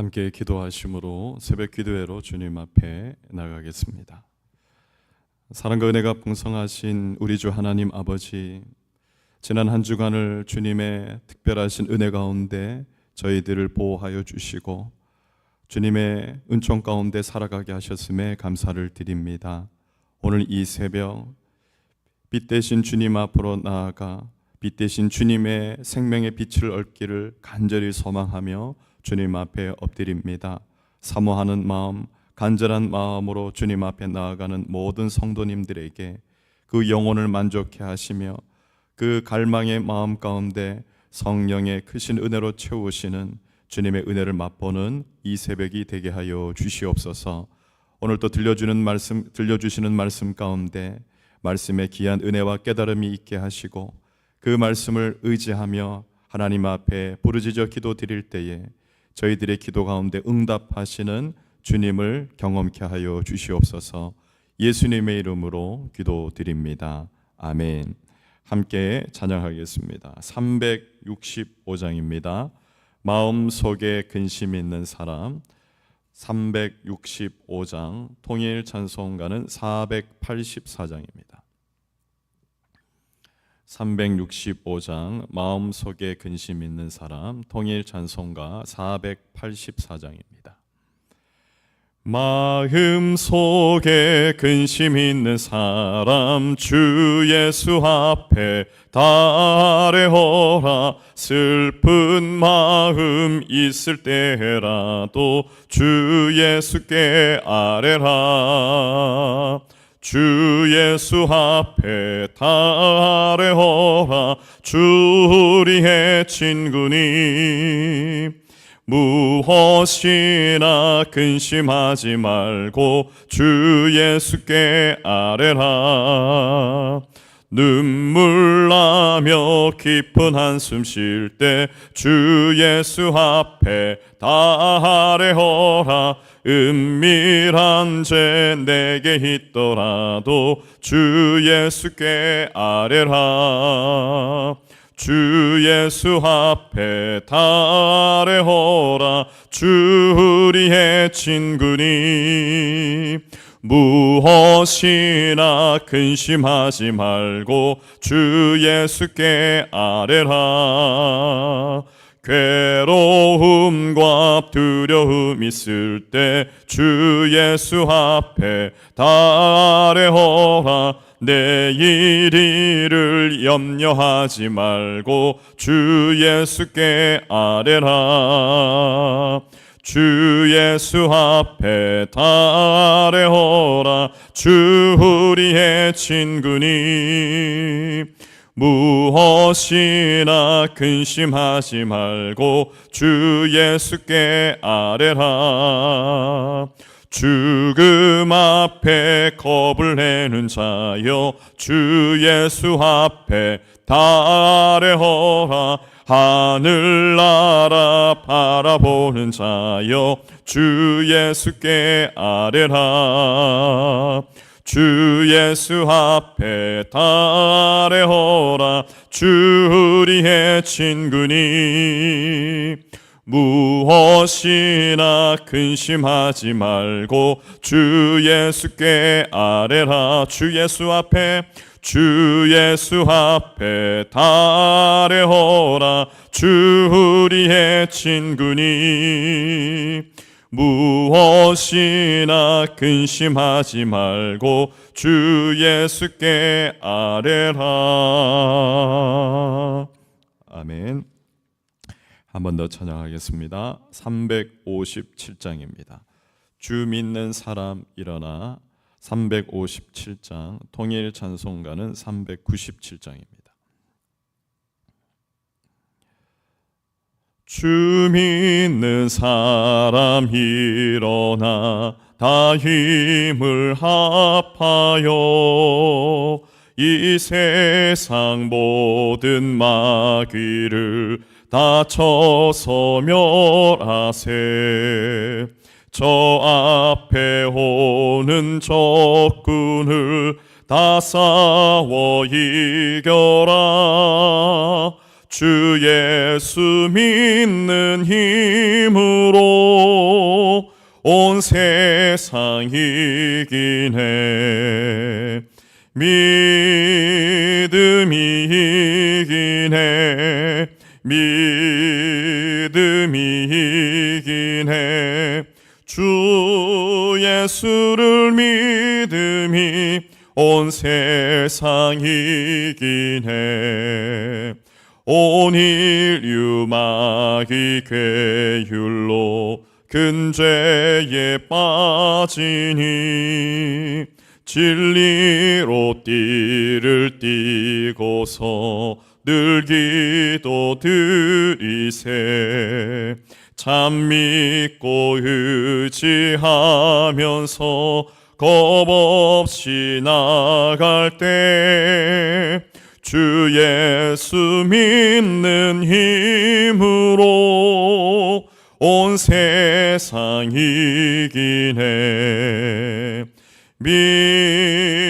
함께 기도하심으로 새벽 기도회로 주님 앞에 나가겠습니다. 사랑과 은혜가 풍성하신 우리 주 하나님 아버지, 지난 한 주간을 주님의 특별하신 은혜 가운데 저희들을 보호하여 주시고 주님의 은총 가운데 살아가게 하셨음에 감사를 드립니다. 오늘 이 새벽 빛 대신 주님 앞으로 나아가 빛 대신 주님의 생명의 빛을 얻기를 간절히 소망하며 주님 앞에 엎드립니다. 사모하는 마음, 간절한 마음으로 주님 앞에 나아가는 모든 성도님들에게 그 영혼을 만족해 하시며 그 갈망의 마음 가운데 성령의 크신 은혜로 채우시는 주님의 은혜를 맛보는 이 새벽이 되게 하여 주시옵소서. 오늘 또 들려주시는 말씀 가운데 말씀의 귀한 은혜와 깨달음이 있게 하시고 그 말씀을 의지하며 하나님 앞에 부르짖어 기도드릴 때에 저희들의 기도 가운데 응답하시는 주님을 경험케 하여 주시옵소서. 예수님의 이름으로 기도드립니다. 아멘. 함께 찬양하겠습니다. 365장입니다. 마음속에 근심 있는 사람. 365장 통일 찬송가는 484장입니다. 365장 마음속에 근심 있는 사람 통일 찬송가 484장입니다. 마음속에 근심 있는 사람 주 예수 앞에 달래어라. 슬픈 마음 있을 때라도 주 예수께 아뢰라. 주 예수 앞에 달래어라. 주 우리의 친구니 무엇이나 근심하지 말고 주 예수께 아뢰라. 눈물 나며 깊은 한숨 쉴 때 주 예수 앞에 달래어라. 은밀한 죄 내게 있더라도 주 예수께 아뢰라. 주 예수 앞에 달래어라. 주 우리의 친구니 무엇이나 근심하지 말고 주 예수께 아뢰라. 괴로움과 두려움 있을 때 주 예수 앞에 달래어라. 내일 일을 염려하지 말고 주 예수께 아뢰라. 주 예수 앞에 달래어라. 주 우리의 친구니 무엇이나 근심하지 말고 주 예수께 아뢰라. 죽음 앞에 겁을 내는 자여 주 예수 앞에 달래어라. 하늘나라 바라보는 자여 주 예수께 아뢰라. 주 예수 앞에 달래어라. 주 우리의 친구니 무엇이나 근심하지 말고 주 예수께 아뢰라. 주 예수 앞에 달래어라. 주 우리의 친구니 무엇이나 근심하지 말고 주 예수께 아뢰라. 아멘. 한 번 더 찬양하겠습니다. 357장입니다. 주 믿는 사람 일어나. 357장 통일 찬송가는 397장입니다. 주 믿는 사람 일어나 다 힘을 합하여 이 세상 모든 마귀를 다 쳐서 멸하세. 저 앞에 오는 적군을 다 싸워 이겨라. 주 예수 믿는 힘으로 온 세상 이기네. 믿음이 이기네. 믿음이 이기네. 주 예수를 믿음이 온 세상 이기네. 온 인류 마귀 괴율로 근죄에 빠지니 진리로 띠를 띠고서 늘 기도 드리세. 참 믿고 의지하면서 겁없이 나갈 때 주 예수 믿는 힘으로 온 세상 이기네. 믿음이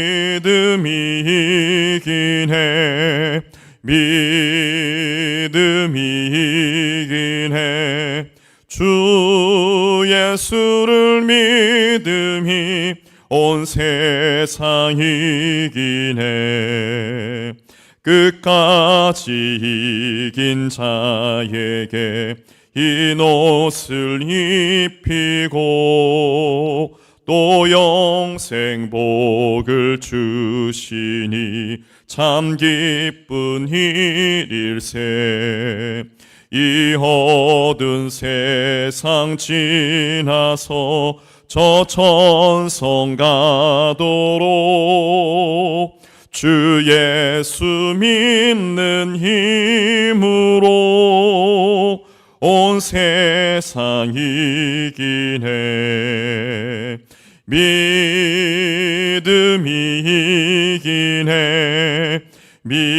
이기네. 믿음이 이기네. 주 예수를 믿음이 온 세상 이기네. 끝까지 이긴 자에게 흰 옷을 입히고 또 영생 복을 주시니 참 기쁜 일일세. 이 어두운 세상 지나서 저 천성 가도록 주 예수 믿는 힘으로 온 세상 이기네. 믿음이 이기네. 믿음이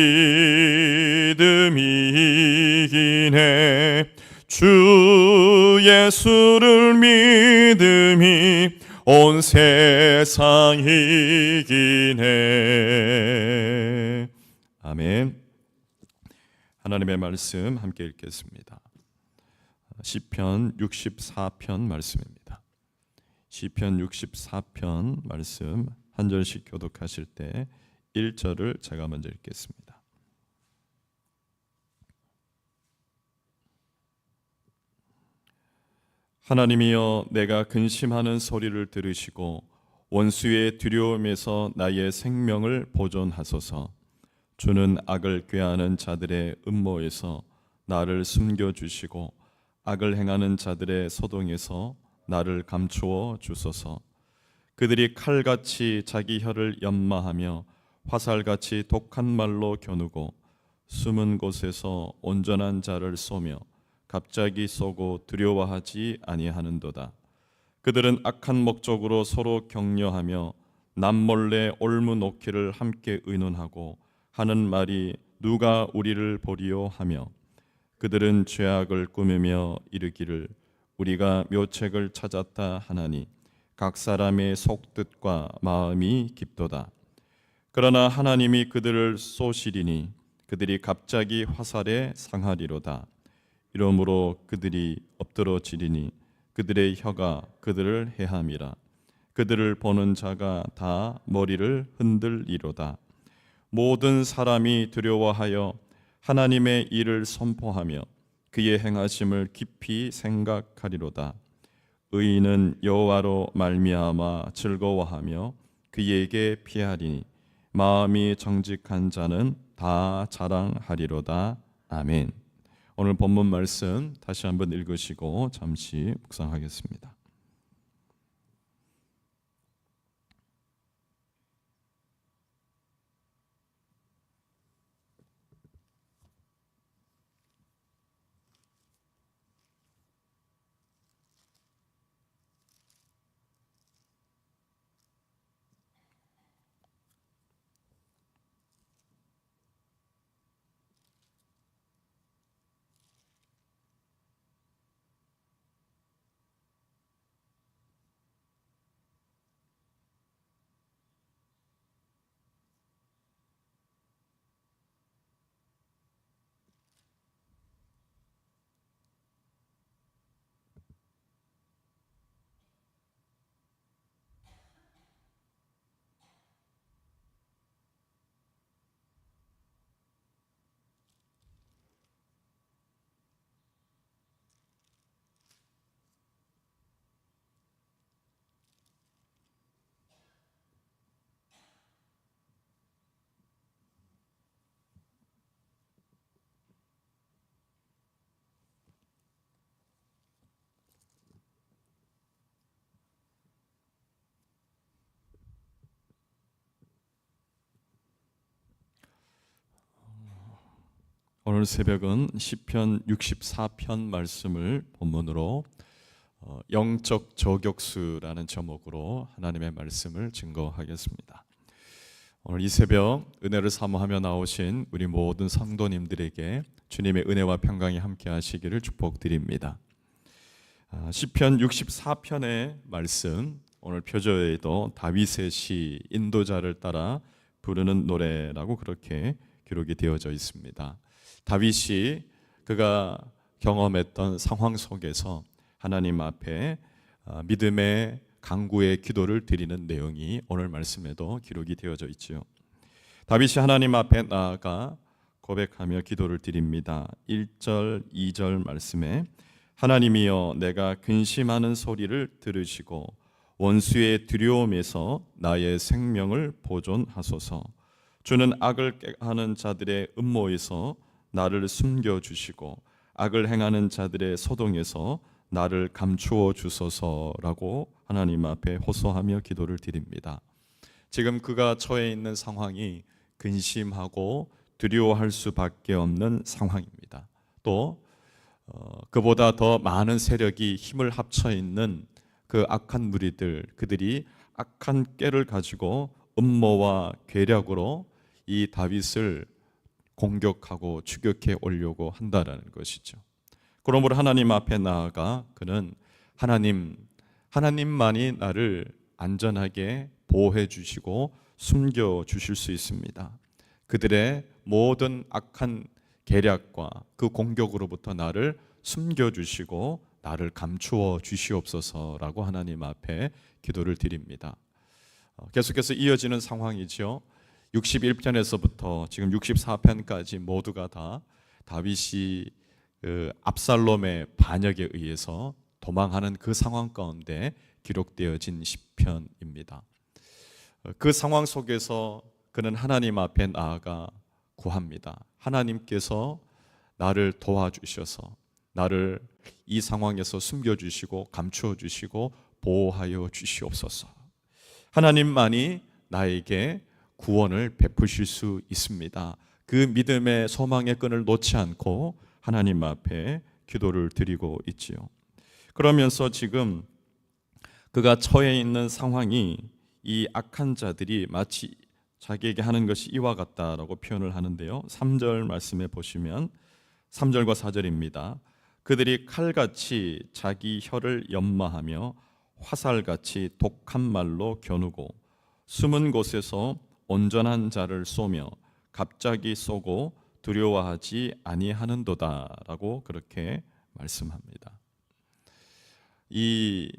이기네. 주 예수를 믿음이 온 세상 이기네. 아멘. 하나님의 말씀 함께 읽겠습니다. 시편 64편 말씀입니다. 시편 64편 말씀 한 절씩 교독하실 때 1절을 제가 먼저 읽겠습니다. 하나님이여, 내가 근심하는 소리를 들으시고 원수의 두려움에서 나의 생명을 보존하소서. 주는 악을 꾀하는 자들의 음모에서 나를 숨겨주시고 악을 행하는 자들의 소동에서 나를 감추어 주소서. 그들이 칼같이 자기 혀를 연마하며 화살같이 독한 말로 겨누고 숨은 곳에서 온전한 자를 쏘며 갑자기 쏘고 두려워하지 아니하는도다. 그들은 악한 목적으로 서로 격려하며 남몰래 올무 놓기를 함께 의논하고 하는 말이 누가 우리를 보리요 하며 그들은 죄악을 꾸미며 이르기를 우리가 묘책을 찾았다 하나니 각 사람의 속뜻과 마음이 깊도다. 그러나 하나님이 그들을 쏘시리니 그들이 갑자기 화살에 상하리로다. 이러므로 그들이 엎드러지리니 그들의 혀가 그들을 해함이라. 그들을 보는 자가 다 머리를 흔들리로다. 모든 사람이 두려워하여 하나님의 일을 선포하며 그의 행하심을 깊이 생각하리로다. 의인은 여호와로 말미암아 즐거워하며 그에게 피하리니 마음이 정직한 자는 다 자랑하리로다. 아멘. 오늘 본문 말씀 다시 한번 읽으시고 잠시 묵상하겠습니다. 오늘 새벽은 시편 64편 말씀을 본문으로 영적 저격수라는 제목으로 하나님의 말씀을 증거하겠습니다. 오늘 이 새벽 은혜를 사모하며 나오신 우리 모든 성도님들에게 주님의 은혜와 평강이 함께 하시기를 축복드립니다. 시편 64편의 말씀, 오늘 표저에도 다윗의 시 인도자를 따라 부르는 노래라고 그렇게 기록이 되어져 있습니다. 다윗이 그가 경험했던 상황 속에서 하나님 앞에 믿음의 간구의 기도를 드리는 내용이 오늘 말씀에도 기록이 되어져 있지요. 다윗이 하나님 앞에 나아가 고백하며 기도를 드립니다. 1절, 2절 말씀에 하나님이여 내가 근심하는 소리를 들으시고 원수의 두려움에서 나의 생명을 보존하소서. 주는 악을 하는 자들의 음모에서 나를 숨겨주시고 악을 행하는 자들의 소동에서 나를 감추어 주소서라고 하나님 앞에 호소하며 기도를 드립니다. 지금 그가 처해 있는 상황이 근심하고 두려워할 수밖에 없는 상황입니다. 또 그보다 더 많은 세력이 힘을 합쳐 있는 그 악한 무리들, 그들이 악한 꾀를 가지고 음모와 계략으로 이 다윗을 공격하고 추격해 오려고 한다라는 것이죠. 그러므로 하나님 앞에 나아가 그는 하나님만이 나를 안전하게 보호해 주시고 숨겨 주실 수 있습니다. 그들의 모든 악한 계략과 그 공격으로부터 나를 숨겨 주시고 나를 감추어 주시옵소서라고 하나님 앞에 기도를 드립니다. 계속해서 이어지는 상황이죠. 61편에서부터 지금 64편까지 모두가 다 다윗이 압살롬의 반역에 의해서 도망하는 그 상황 가운데 기록되어진 시편입니다. 그 상황 속에서 그는 하나님 앞에 나아가 구합니다. 하나님께서 나를 도와주셔서 나를 이 상황에서 숨겨주시고 감추어주시고 보호하여 주시옵소서. 하나님만이 나에게 구원을 베푸실 수 있습니다. 그 믿음의 소망의 끈을 놓지 않고 하나님 앞에 기도를 드리고 있지요. 그러면서 지금 그가 처해 있는 상황이 이 악한 자들이 마치 자기에게 하는 것이 이와 같다라고 표현을 하는데요. 3절 말씀에 보시면 3절과 4절입니다. 그들이 칼같이 자기 혀를 연마하며 화살같이 독한 말로 겨누고 숨은 곳에서 온전한 자를 쏘며 갑자기 쏘고 두려워하지 아니하는도다라고 그렇게 말씀합니다. 이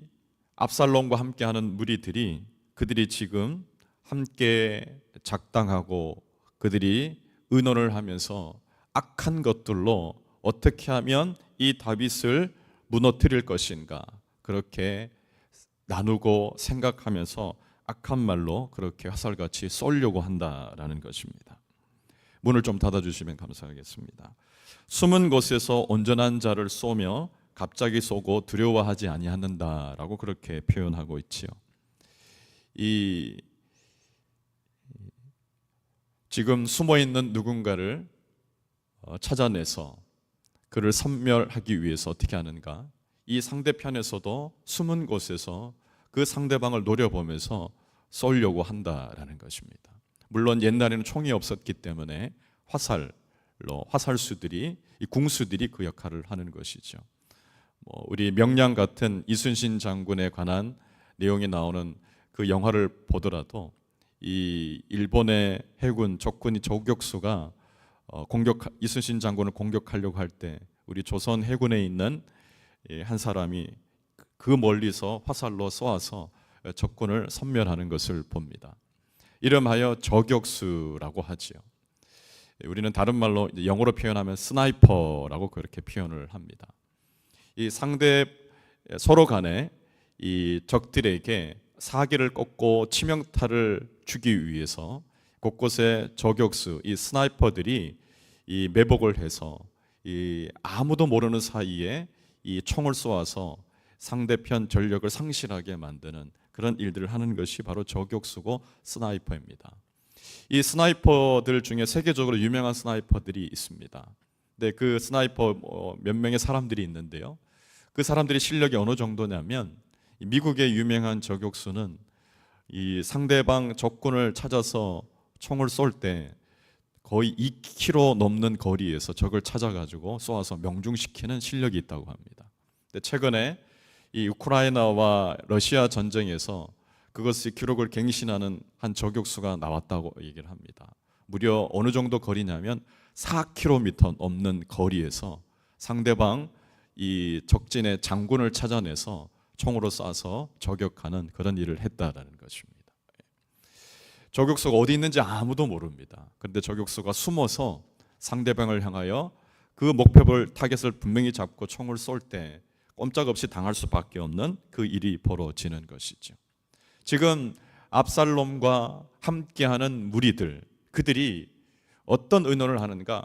압살롬과 함께하는 무리들이 그들이 지금 함께 작당하고 그들이 의논을 하면서 악한 것들로 어떻게 하면 이 다윗을 무너뜨릴 것인가 그렇게 나누고 생각하면서 악한 말로 그렇게 화살같이 쏠려고 한다라는 것입니다. 문을 좀 닫아주시면 감사하겠습니다. 숨은 곳에서 온전한 자를 쏘며 갑자기 쏘고 두려워하지 아니하는다라고 그렇게 표현하고 있지요. 지금 숨어 있는 누군가를 찾아내서 그를 섬멸하기 위해서 어떻게 하는가? 이 상대편에서도 숨은 곳에서 그 상대방을 노려보면서 쏘려고 한다라는 것입니다. 물론 옛날에는 총이 없었기 때문에 화살수들이 이 궁수들이 그 역할을 하는 것이죠. 우리 명량 같은 이순신 장군에 관한 내용이 나오는 그 영화를 보더라도 이 일본의 해군 적군이 저격수가 이순신 장군을 공격하려고 할 때 우리 조선 해군에 있는 한 사람이 그 멀리서 화살로 쏘아서 적군을 섬멸하는 것을 봅니다. 이름하여 저격수라고 하지요. 우리는 다른 말로 영어로 표현하면 스나이퍼라고 그렇게 표현을 합니다. 이 상대 서로 간에 이 적들에게 사기를 꺾고 치명타를 주기 위해서 곳곳에 저격수, 이 스나이퍼들이 이 매복을 해서 이 아무도 모르는 사이에 이 총을 쏘아서 상대편 전력을 상실하게 만드는 그런 일들을 하는 것이 바로 저격수고 스나이퍼입니다. 이 스나이퍼들 중에 세계적으로 유명한 스나이퍼들이 있습니다. 근데 그 스나이퍼 몇 명의 사람들이 있는데요. 그 사람들이 실력이 어느 정도냐면 미국의 유명한 저격수는 이 상대방 적군을 찾아서 총을 쏠 때 거의 2km 넘는 거리에서 적을 찾아가지고 쏘아서 명중시키는 실력이 있다고 합니다. 근데 최근에 이 우크라이나와 러시아 전쟁에서 그것의 기록을 갱신하는 한 저격수가 나왔다고 얘기를 합니다. 무려 어느 정도 거리냐면 4km 넘는 거리에서 상대방 이 적진의 장군을 찾아내서 총으로 쏴서 저격하는 그런 일을 했다라는 것입니다. 저격수가 어디 있는지 아무도 모릅니다. 그런데 저격수가 숨어서 상대방을 향하여 그 목표를 타겟을 분명히 잡고 총을 쏠 때 꼼짝없이 당할 수밖에 없는 그 일이 벌어지는 것이죠. 지금 압살롬과 함께하는 무리들, 그들이 어떤 의논을 하는가?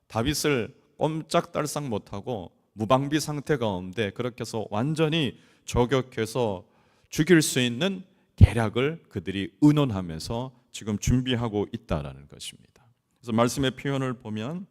다윗을 꼼짝달싹 못하고 무방비 상태 가운데 그렇게 해서 완전히 저격해서 죽일 수 있는 계략을 그들이 의논하면서 지금 준비하고 있다라는 것입니다. 그래서 말씀의 표현을 보면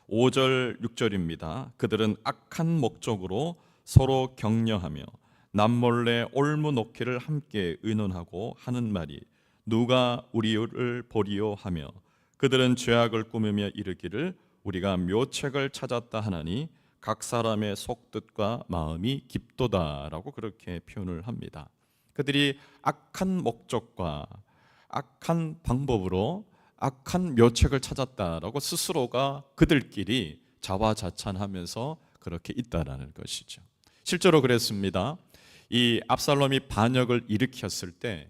5절, 6절입니다. 그들은 악한 목적으로 서로 격려하며 남몰래 올무 놓기를 함께 의논하고 하는 말이 누가 우리를 보리요 하며 그들은 죄악을 꾸미며 이르기를 우리가 묘책을 찾았다 하나니 각 사람의 속뜻과 마음이 깊도다라고 그렇게 표현을 합니다. 그들이 악한 목적과 악한 방법으로 악한 묘책을 찾았다라고 스스로가 그들끼리 자화자찬하면서 그렇게 있다라는 것이죠. 실제로 그랬습니다. 이 압살롬이 반역을 일으켰을 때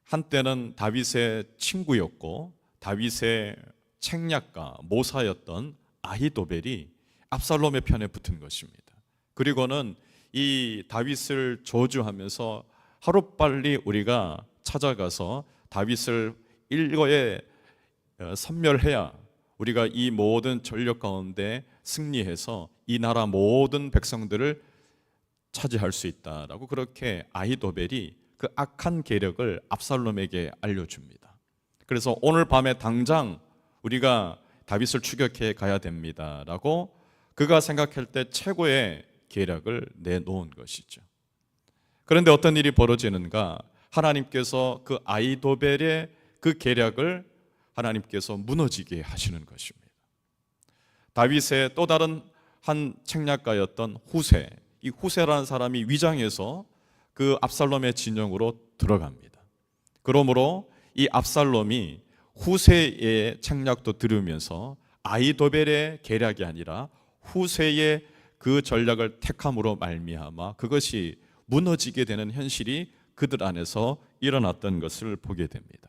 한때는 다윗의 친구였고 다윗의 책략가 모사였던 아히도벨이 압살롬의 편에 붙은 것입니다. 그리고는 이 다윗을 저주하면서 하루빨리 우리가 찾아가서 다윗을 일거에 섬멸해야 우리가 이 모든 전력 가운데 승리해서 이 나라 모든 백성들을 차지할 수 있다라고 그렇게 아히도벨이 그 악한 계략을 압살롬에게 알려줍니다. 그래서 오늘 밤에 당장 우리가 다윗을 추격해 가야 됩니다라고 그가 생각할 때 최고의 계략을 내놓은 것이죠. 그런데 어떤 일이 벌어지는가? 하나님께서 그 아히도벨의 그 계략을 하나님께서 무너지게 하시는 것입니다. 다윗의 또 다른 한 책략가였던 후세, 이 후세라는 사람이 위장해서 그 압살롬의 진영으로 들어갑니다. 그러므로 이 압살롬이 후세의 책략도 들으면서 아히도벨의 계략이 아니라 후세의 그 전략을 택함으로 말미암아 그것이 무너지게 되는 현실이 그들 안에서 일어났던 것을 보게 됩니다.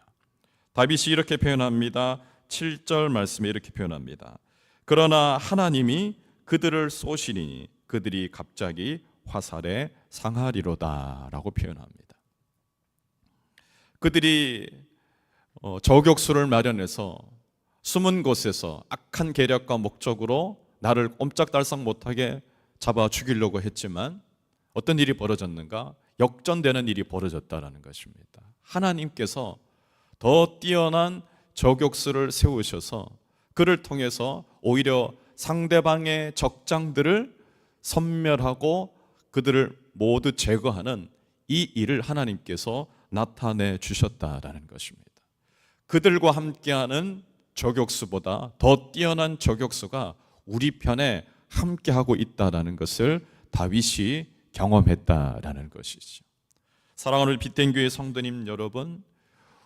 다윗이 이렇게 표현합니다. 7절 말씀에 이렇게 표현합니다. 그러나 하나님이 그들을 쏘시니 그들이 갑자기 화살에 상하리로다 라고 표현합니다. 그들이 저격수를 마련해서 숨은 곳에서 악한 계략과 목적으로 나를 꼼짝달싹 못하게 잡아 죽이려고 했지만 어떤 일이 벌어졌는가? 역전되는 일이 벌어졌다라는 것입니다. 하나님께서 더 뛰어난 저격수를 세우셔서 그를 통해서 오히려 상대방의 적장들을 섬멸하고 그들을 모두 제거하는 이 일을 하나님께서 나타내 주셨다라는 것입니다. 그들과 함께하는 저격수보다 더 뛰어난 저격수가 우리 편에 함께하고 있다라는 것을 다윗이 경험했다라는 것이죠. 사랑하는 빛된 교회 성도님 여러분,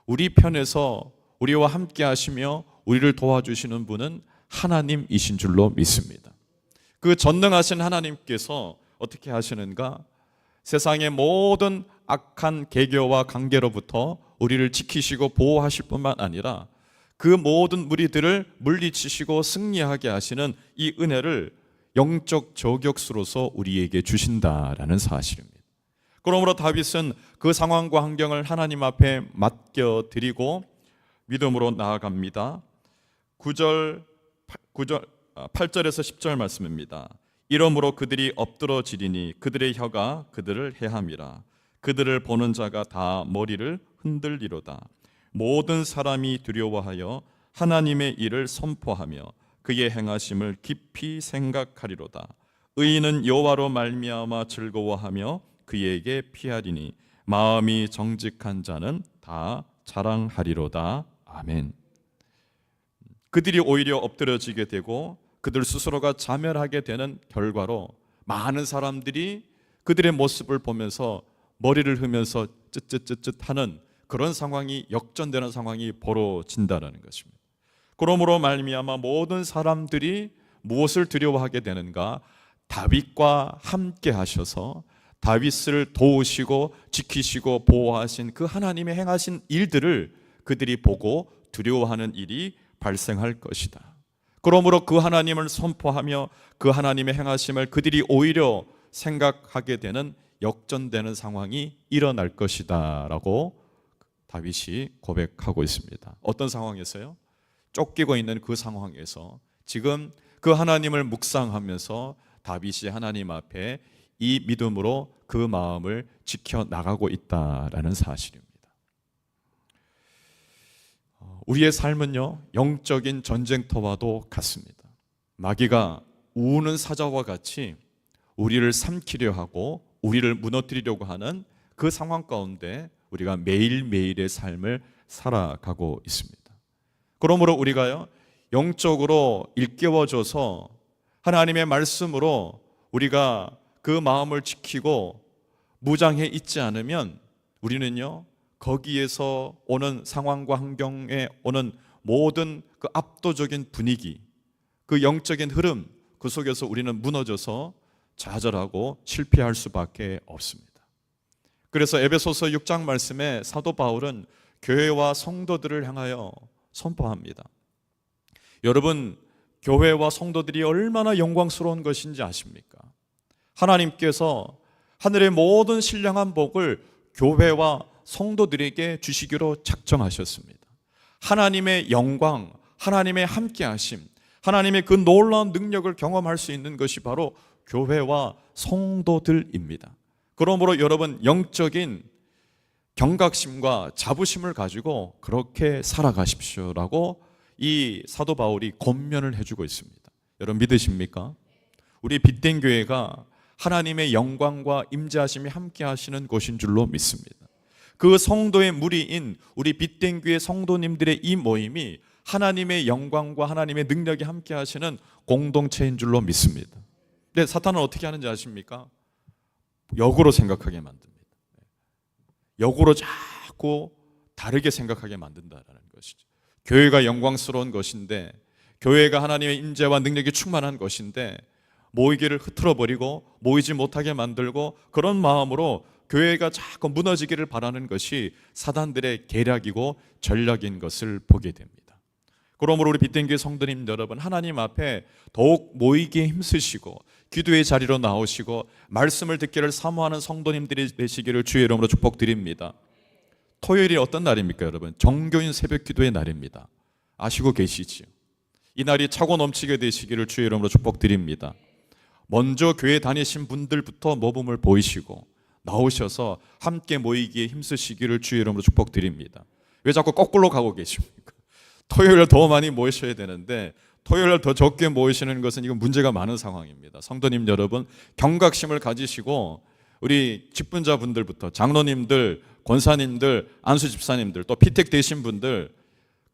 우리 편에서 우리와 함께 하시며 우리를 도와주시는 분은 하나님이신 줄로 믿습니다. 그 전능하신 하나님께서 어떻게 하시는가? 세상의 모든 악한 계교와 관계로부터 우리를 지키시고 보호하실 뿐만 아니라 그 모든 무리들을 물리치시고 승리하게 하시는 이 은혜를 영적 저격수로서 우리에게 주신다라는 사실입니다. 그러므로 다윗은 그 상황과 환경을 하나님 앞에 맡겨드리고 믿음으로 나아갑니다. 8절에서 10절 말씀입니다. 이러므로 그들이 엎드러지리니 그들의 혀가 그들을 해함이라. 그들을 보는 자가 다 머리를 흔들리로다. 모든 사람이 두려워하여 하나님의 일을 선포하며 그의 행하심을 깊이 생각하리로다. 의인은 여호와로 말미암아 즐거워하며 그에게 피하리니 마음이 정직한 자는 다 자랑하리로다. 아멘. 그들이 오히려 엎드러지게 되고 그들 스스로가 자멸하게 되는 결과로 많은 사람들이 그들의 모습을 보면서 머리를 흐면서 쯧쯧쯧쯧 하는 그런 상황이, 역전되는 상황이 벌어진다는 것입니다. 그러므로 말미암아 모든 사람들이 무엇을 두려워하게 되는가? 다윗과 함께 하셔서 다윗을 도우시고 지키시고 보호하신 그 하나님의 행하신 일들을 그들이 보고 두려워하는 일이 발생할 것이다. 그러므로 그 하나님을 선포하며 그 하나님의 행하심을 그들이 오히려 생각하게 되는, 역전되는 상황이 일어날 것이다 라고 다윗이 고백하고 있습니다. 어떤 상황에서요? 쫓기고 있는 그 상황에서 지금 그 하나님을 묵상하면서 다윗이 하나님 앞에 이 믿음으로 그 마음을 지켜나가고 있다라는 사실입니다. 우리의 삶은요, 영적인 전쟁터와도 같습니다. 마귀가 우는 사자와 같이 우리를 삼키려 하고 우리를 무너뜨리려고 하는 그 상황 가운데 우리가 매일매일의 삶을 살아가고 있습니다. 그러므로 우리가요, 영적으로 일깨워져서 하나님의 말씀으로 우리가 그 마음을 지키고 무장해 있지 않으면 우리는요, 거기에서 오는 상황과 환경에 오는 모든 그 압도적인 분위기, 그 영적인 흐름, 그 속에서 우리는 무너져서 좌절하고 실패할 수밖에 없습니다. 그래서 에베소서 6장 말씀에 사도 바울은 교회와 성도들을 향하여 선포합니다. 여러분, 교회와 성도들이 얼마나 영광스러운 것인지 아십니까? 하나님께서 하늘의 모든 신령한 복을 교회와 성도들에게 주시기로 작정하셨습니다. 하나님의 영광, 하나님의 함께하심, 하나님의 그 놀라운 능력을 경험할 수 있는 것이 바로 교회와 성도들입니다. 그러므로 여러분, 영적인 경각심과 자부심을 가지고 그렇게 살아가십시오라고 이 사도 바울이 권면을 해주고 있습니다. 여러분 믿으십니까? 우리 빛된 교회가 하나님의 영광과 임재하심이 함께 하시는 곳인 줄로 믿습니다. 그 성도의 무리인 우리 빛된 교회 성도님들의 이 모임이 하나님의 영광과 하나님의 능력이 함께 하시는 공동체인 줄로 믿습니다. 근데 사탄은 어떻게 하는지 아십니까? 역으로 생각하게 만듭니다. 역으로 자꾸 다르게 생각하게 만든다는 것이죠. 교회가 영광스러운 것인데, 교회가 하나님의 임재와 능력이 충만한 것인데 모이기를 흐트러버리고 모이지 못하게 만들고, 그런 마음으로 교회가 자꾸 무너지기를 바라는 것이 사단들의 계략이고 전략인 것을 보게 됩니다. 그러므로 우리 빛된 교회 성도님 여러분, 하나님 앞에 더욱 모이기에 힘쓰시고 기도의 자리로 나오시고 말씀을 듣기를 사모하는 성도님들이 되시기를 주의 이름으로 축복드립니다. 토요일이 어떤 날입니까 여러분? 정교인 새벽 기도의 날입니다. 아시고 계시지요? 이 날이 차고 넘치게 되시기를 주의 이름으로 축복드립니다. 먼저 교회 다니신 분들부터 모범을 보이시고 나오셔서 함께 모이기에 힘쓰시기를 주의 이름으로 축복드립니다. 왜 자꾸 거꾸로 가고 계십니까? 토요일 더 많이 모이셔야 되는데 토요일 더 적게 모이시는 것은 이건 문제가 많은 상황입니다. 성도님 여러분, 경각심을 가지시고 우리 직분자분들부터 장로님들, 권사님들, 안수 집사님들, 또 피택 되신 분들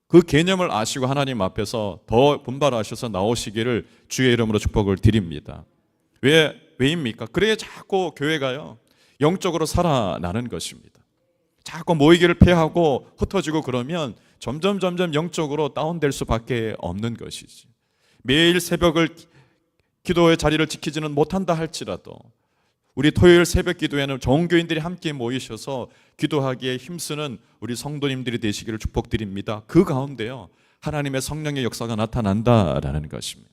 그 개념을 아시고 하나님 앞에서 더 분발하셔서 나오시기를 주의 이름으로 축복을 드립니다. 왜입니까? 그래야 자꾸 교회가요 영적으로 살아나는 것입니다. 자꾸 모이기를 패하고 흩어지고 그러면 점점 영적으로 다운될 수밖에 없는 것이지. 매일 새벽을 기도의 자리를 지키지는 못한다 할지라도 우리 토요일 새벽 기도에는 종교인들이 함께 모이셔서 기도하기에 힘쓰는 우리 성도님들이 되시기를 축복드립니다. 그 가운데요 하나님의 성령의 역사가 나타난다라는 것입니다.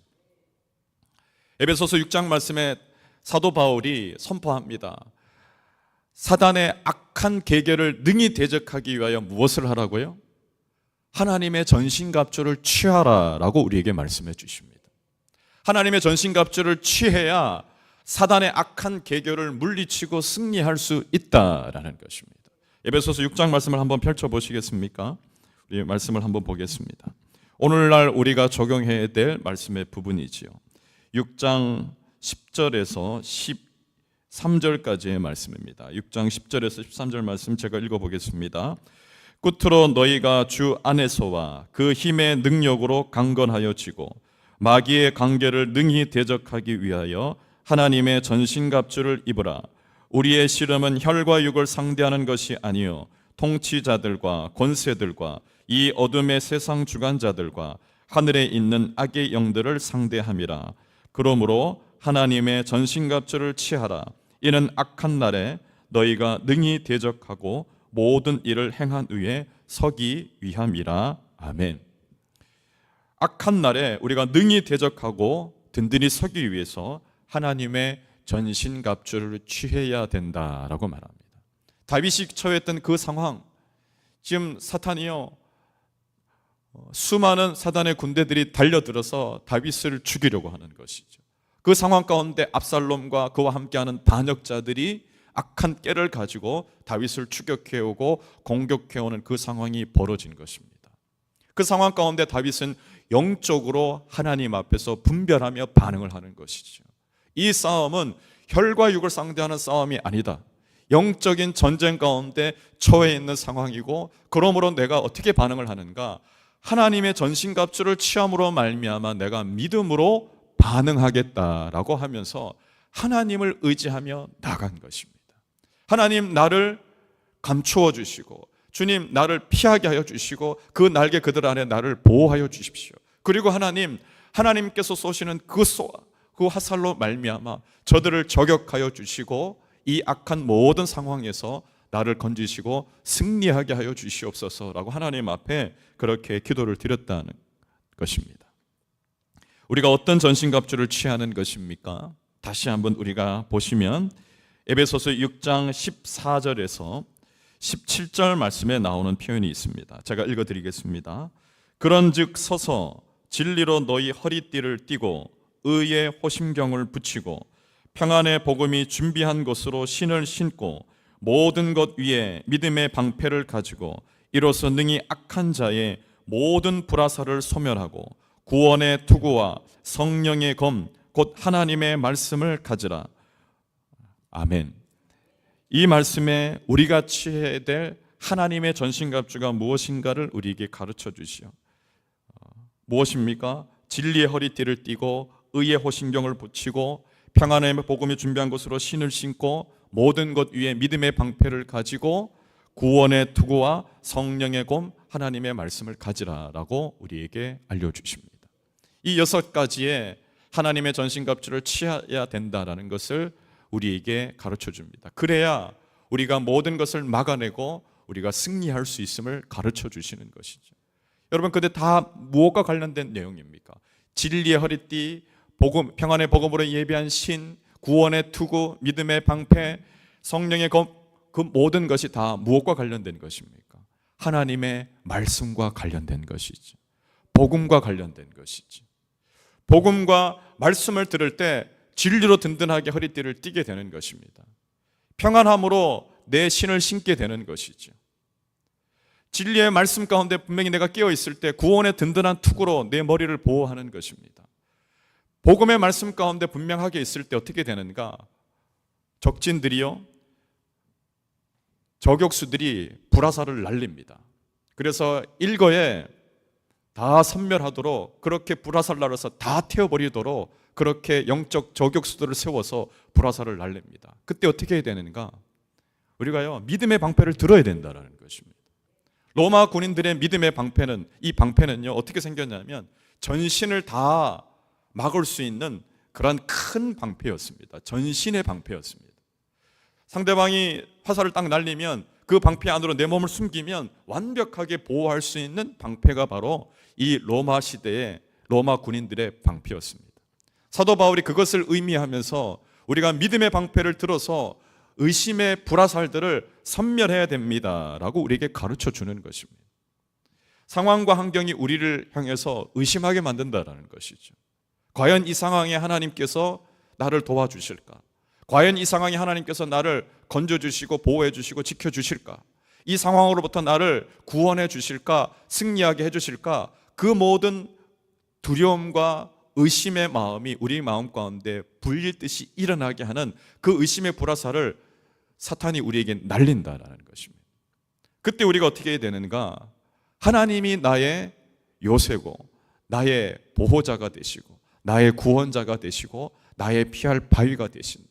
에베소서 6장 말씀에 사도 바울이 선포합니다. 사단의 악한 계계를 능히 대적하기 위하여 무엇을 하라고요? 하나님의 전신갑주를 취하라라고 우리에게 말씀해 주십니다. 하나님의 전신갑주를 취해야 사단의 악한 계교를 물리치고 승리할 수 있다라는 것입니다. 에베소서 6장 말씀을 한번 펼쳐보시겠습니까? 우리 말씀을 한번 보겠습니다. 오늘날 우리가 적용해야 될 말씀의 부분이지요. 6장 10절에서 13절까지의 말씀입니다. 6장 10절에서 13절 말씀 제가 읽어보겠습니다. 끝으로 너희가 주 안에서와 그 힘의 능력으로 강건하여 지고 마귀의 관계를 능히 대적하기 위하여 하나님의 전신갑주를 입으라. 우리의 씨름은 혈과 육을 상대하는 것이 아니요 통치자들과 권세들과 이 어둠의 세상 주관자들과 하늘에 있는 악의 영들을 상대함이라. 그러므로 하나님의 전신갑주를 취하라. 이는 악한 날에 너희가 능히 대적하고 모든 일을 행한 후에 서기 위함이라. 아멘. 악한 날에 우리가 능히 대적하고 든든히 서기 위해서 하나님의 전신갑주를 취해야 된다라고 말합니다. 다윗이 처했던 그 상황, 지금 사탄이요 수많은 사단의 군대들이 달려들어서 다윗을 죽이려고 하는 것이죠. 그 상황 가운데 압살롬과 그와 함께하는 반역자들이 악한 깨를 가지고 다윗을 추격해오고 공격해오는 그 상황이 벌어진 것입니다. 그 상황 가운데 다윗은 영적으로 하나님 앞에서 분별하며 반응을 하는 것이죠. 이 싸움은 혈과 육을 상대하는 싸움이 아니다. 영적인 전쟁 가운데 처해 있는 상황이고, 그러므로 내가 어떻게 반응을 하는가? 하나님의 전신갑주를 취함으로 말미암아 내가 믿음으로 반응하겠다라고 하면서 하나님을 의지하며 나간 것입니다. 하나님 나를 감추어 주시고, 주님 나를 피하게 하여 주시고, 그 날개 그들 안에 나를 보호하여 주십시오. 그리고 하나님께서 쏘시는 그 화살로 말미암아 저들을 저격하여 주시고, 이 악한 모든 상황에서 나를 건지시고 승리하게 하여 주시옵소서라고 하나님 앞에 그렇게 기도를 드렸다는 것입니다. 우리가 어떤 전신갑주를 취하는 것입니까? 다시 한번 우리가 보시면 에베소서 6장 14절에서 17절 말씀에 나오는 표현이 있습니다. 제가 읽어드리겠습니다. 그런즉 서서 진리로 너희 허리띠를 띠고 의의 호심경을 붙이고 평안의 복음이 준비한 것으로 신을 신고 모든 것 위에 믿음의 방패를 가지고 이로써 능히 악한 자의 모든 불화살을 소멸하고 구원의 투구와 성령의 검 곧 하나님의 말씀을 가지라. 아멘. 이 말씀에 우리가 취해야 될 하나님의 전신갑주가 무엇인가를 우리에게 가르쳐 주시오. 무엇입니까? 진리의 허리띠를 띠고 의의 호신경을 붙이고 평안의 복음이 준비한 것으로 신을 신고 모든 것 위에 믿음의 방패를 가지고 구원의 투구와 성령의 검 하나님의 말씀을 가지라라고 우리에게 알려주십니다. 이 6가지의 하나님의 전신갑주를 취해야 된다라는 것을 우리에게 가르쳐 줍니다. 그래야 우리가 모든 것을 막아내고 우리가 승리할 수 있음을 가르쳐 주시는 것이죠. 여러분, 근데 다 무엇과 관련된 내용입니까? 진리의 허리띠, 복음, 평안의 복음으로 예비한 신, 구원의 투구, 믿음의 방패, 성령의 검, 그 모든 것이 다 무엇과 관련된 것입니까? 하나님의 말씀과 관련된 것이죠. 복음과 관련된 것이죠. 복음과 말씀을 들을 때 진리로 든든하게 허리띠를 띠게 되는 것입니다. 평안함으로 내 신을 신게 되는 것이죠. 진리의 말씀 가운데 분명히 내가 깨어 있을 때 구원의 든든한 투구로 내 머리를 보호하는 것입니다. 복음의 말씀 가운데 분명하게 있을 때 어떻게 되는가? 적진들이요, 저격수들이 불화살을 날립니다. 그래서 일거에 다 섬멸하도록 그렇게 불화살 날아서 다 태워버리도록 그렇게 영적 저격수들을 세워서 불화살을 날립니다. 그때 어떻게 해야 되는가? 우리가요, 믿음의 방패를 들어야 된다는 것입니다. 로마 군인들의 믿음의 방패는, 이 방패는요 어떻게 생겼냐면 전신을 다 막을 수 있는 그런 큰 방패였습니다. 전신의 방패였습니다. 상대방이 화살을 딱 날리면 그 방패 안으로 내 몸을 숨기면 완벽하게 보호할 수 있는 방패가 바로 이 로마 시대의 로마 군인들의 방패였습니다. 사도 바울이 그것을 의미하면서 우리가 믿음의 방패를 들어서 의심의 불화살들을 섬멸해야 됩니다라고 우리에게 가르쳐 주는 것입니다. 상황과 환경이 우리를 향해서 의심하게 만든다라는 것이죠. 과연 이 상황에 하나님께서 나를 도와주실까? 과연 이 상황에 하나님께서 나를 건져주시고 보호해주시고 지켜주실까? 이 상황으로부터 나를 구원해 주실까? 승리하게 해주실까? 그 모든 두려움과 의심의 마음이 우리 마음 가운데 불릴듯이 일어나게 하는 그 의심의 불화살을 사탄이 우리에게 날린다라는 것입니다. 그때 우리가 어떻게 해야 되는가? 하나님이 나의 요새고 나의 보호자가 되시고 나의 구원자가 되시고 나의 피할 바위가 되신다.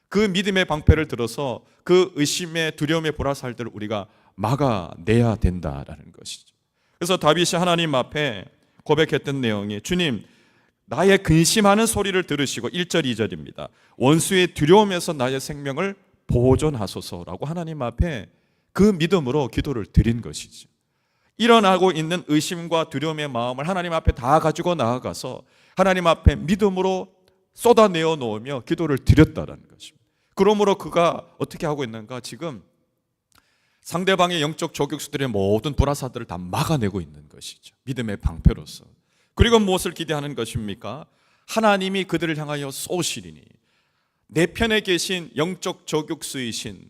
그 믿음의 방패를 들어서 그 의심의 두려움의 불화살들을 우리가 막아내야 된다라는 것이죠. 그래서 다윗이 하나님 앞에 고백했던 내용이 주님 나의 근심하는 소리를 들으시고 1절 2절입니다. 원수의 두려움에서 나의 생명을 보존하소서라고 하나님 앞에 그 믿음으로 기도를 드린 것이죠. 일어나고 있는 의심과 두려움의 마음을 하나님 앞에 다 가지고 나아가서 하나님 앞에 믿음으로 쏟아내어 놓으며 기도를 드렸다라는 것입니다. 그러므로 그가 어떻게 하고 있는가? 지금 상대방의 영적 저격수들의 모든 불화사들을 다 막아내고 있는 것이죠. 믿음의 방패로서. 그리고 무엇을 기대하는 것입니까? 하나님이 그들을 향하여 쏘시리니 내 편에 계신 영적 저격수이신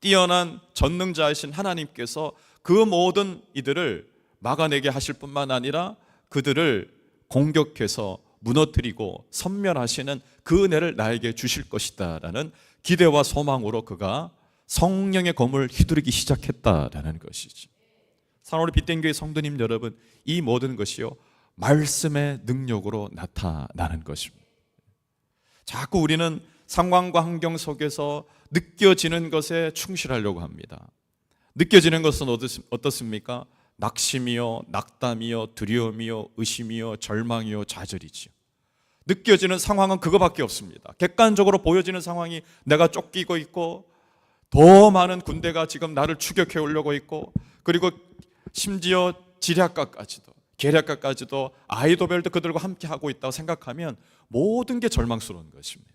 뛰어난 전능자이신 하나님께서 그 모든 이들을 막아내게 하실 뿐만 아니라 그들을 공격해서 무너뜨리고 섬멸하시는 그 은혜를 나에게 주실 것이다 라는 기대와 소망으로 그가 성령의 검을 휘두르기 시작했다라는 것이지. 사랑하는 빛된 교회 성도님 여러분, 이 모든 것이요 말씀의 능력으로 나타나는 것입니다. 자꾸 우리는 상황과 환경 속에서 느껴지는 것에 충실하려고 합니다. 느껴지는 것은 어떻습니까? 낙심이요, 낙담이요, 두려움이요, 의심이요, 절망이요, 좌절이지요. 느껴지는 상황은 그거밖에 없습니다. 객관적으로 보여지는 상황이 내가 쫓기고 있고 더 많은 군대가 지금 나를 추격해 오려고 있고 그리고 심지어 지략가까지도 계략가까지도 아이도벨도 그들과 함께 하고 있다고 생각하면 모든 게 절망스러운 것입니다.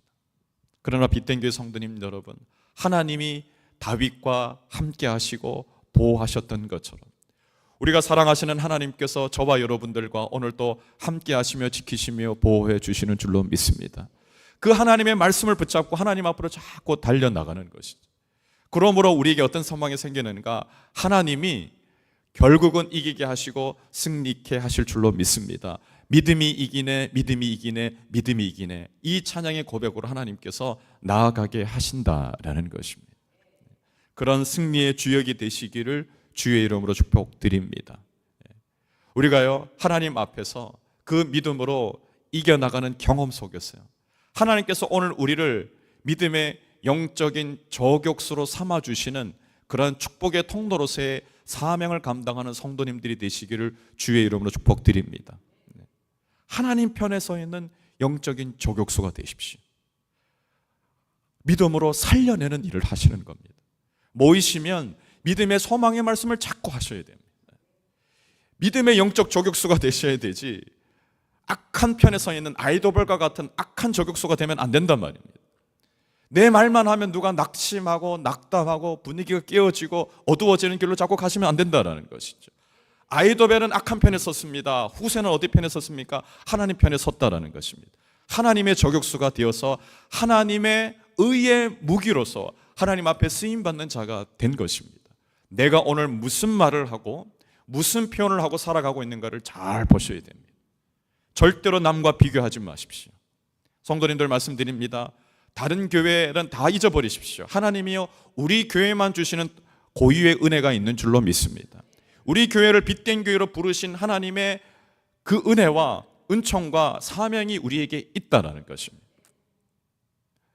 그러나 빛된 교회 성도님 여러분, 하나님이 다윗과 함께 하시고 보호하셨던 것처럼 우리가 사랑하시는 하나님께서 저와 여러분들과 오늘도 함께 하시며 지키시며 보호해 주시는 줄로 믿습니다. 그 하나님의 말씀을 붙잡고 하나님 앞으로 자꾸 달려나가는 것이죠. 그러므로 우리에게 어떤 상황이 생기는가? 하나님이 결국은 이기게 하시고 승리케 하실 줄로 믿습니다. 믿음이 이기네, 믿음이 이기네, 믿음이 이기네. 이 찬양의 고백으로 하나님께서 나아가게 하신다라는 것입니다. 그런 승리의 주역이 되시기를 주의 이름으로 축복드립니다. 우리가요 하나님 앞에서 그 믿음으로 이겨나가는 경험 속에서요 하나님께서 오늘 우리를 믿음의 영적인 저격수로 삼아주시는 그런 축복의 통로로서의 사명을 감당하는 성도님들이 되시기를 주의 이름으로 축복드립니다. 하나님 편에 서 있는 영적인 저격수가 되십시오. 믿음으로 살려내는 일을 하시는 겁니다. 모이시면 믿음의 소망의 말씀을 자꾸 하셔야 됩니다. 믿음의 영적 저격수가 되셔야 되지 악한 편에 서 있는 아이도벨과 같은 악한 저격수가 되면 안 된단 말입니다. 내 말만 하면 누가 낙심하고 낙담하고 분위기가 깨어지고 어두워지는 길로 자꾸 가시면 안 된다는 것이죠. 아이도벨은 악한 편에 섰습니다. 후세는 어디 편에 섰습니까? 하나님 편에 섰다라는 것입니다. 하나님의 저격수가 되어서 하나님의 의의 무기로서 하나님 앞에 쓰임받는 자가 된 것입니다. 내가 오늘 무슨 말을 하고 무슨 표현을 하고 살아가고 있는가를 잘 보셔야 됩니다. 절대로 남과 비교하지 마십시오. 성도님들 말씀드립니다. 다른 교회는 다 잊어버리십시오. 하나님이요 우리 교회만 주시는 고유의 은혜가 있는 줄로 믿습니다. 우리 교회를 빛된 교회로 부르신 하나님의 그 은혜와 은총과 사명이 우리에게 있다라는 것입니다.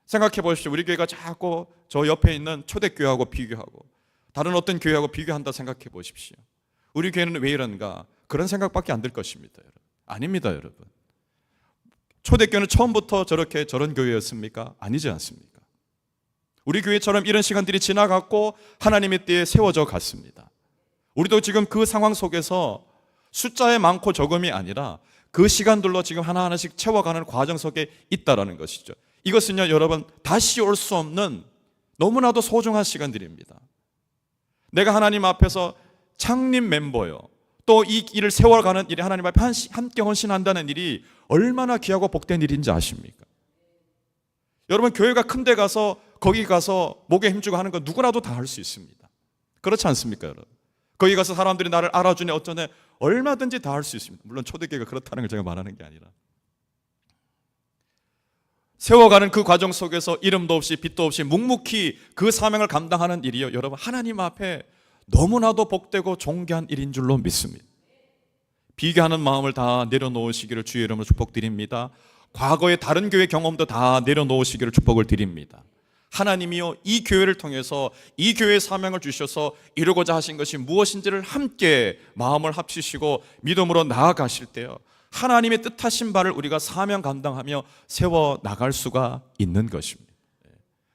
생각해 보십시오. 우리 교회가 자꾸 저 옆에 있는 초대교회하고 비교하고 다른 어떤 교회하고 비교한다 생각해 보십시오. 우리 교회는 왜 이런가? 그런 생각밖에 안 들 것입니다. 여러분. 아닙니다, 여러분. 초대교회는 처음부터 저런 교회였습니까? 아니지 않습니까? 우리 교회처럼 이런 시간들이 지나갔고 하나님의 때에 세워져 갔습니다. 우리도 지금 그 상황 속에서 숫자에 많고 적음이 아니라 그 시간들로 지금 하나하나씩 채워가는 과정 속에 있다라는 것이죠. 이것은요 여러분 다시 올 수 없는 너무나도 소중한 시간들입니다. 내가 하나님 앞에서 창립 멤버요 또 이 일을 세워가는 일이 하나님 앞에 함께 헌신한다는 일이 얼마나 귀하고 복된 일인지 아십니까? 여러분 교회가 큰 데 가서 거기 가서 목에 힘주고 하는 거 누구라도 다 할 수 있습니다. 그렇지 않습니까 여러분? 거기 가서 사람들이 나를 알아주네 어쩌네 얼마든지 다 할 수 있습니다. 물론 초대교회가 그렇다는 걸 제가 말하는 게 아니라, 세워가는 그 과정 속에서 이름도 없이 빛도 없이 묵묵히 그 사명을 감당하는 일이요, 여러분, 하나님 앞에 너무나도 복되고 존귀한 일인 줄로 믿습니다. 비교하는 마음을 다 내려놓으시기를 주의 이름으로 축복드립니다. 과거의 다른 교회 경험도 다 내려놓으시기를 축복을 드립니다. 하나님이요, 이 교회를 통해서 이 교회의 사명을 주셔서 이루고자 하신 것이 무엇인지를 함께 마음을 합치시고 믿음으로 나아가실 때요, 하나님의 뜻하신 바를 우리가 사명 감당하며 세워 나갈 수가 있는 것입니다.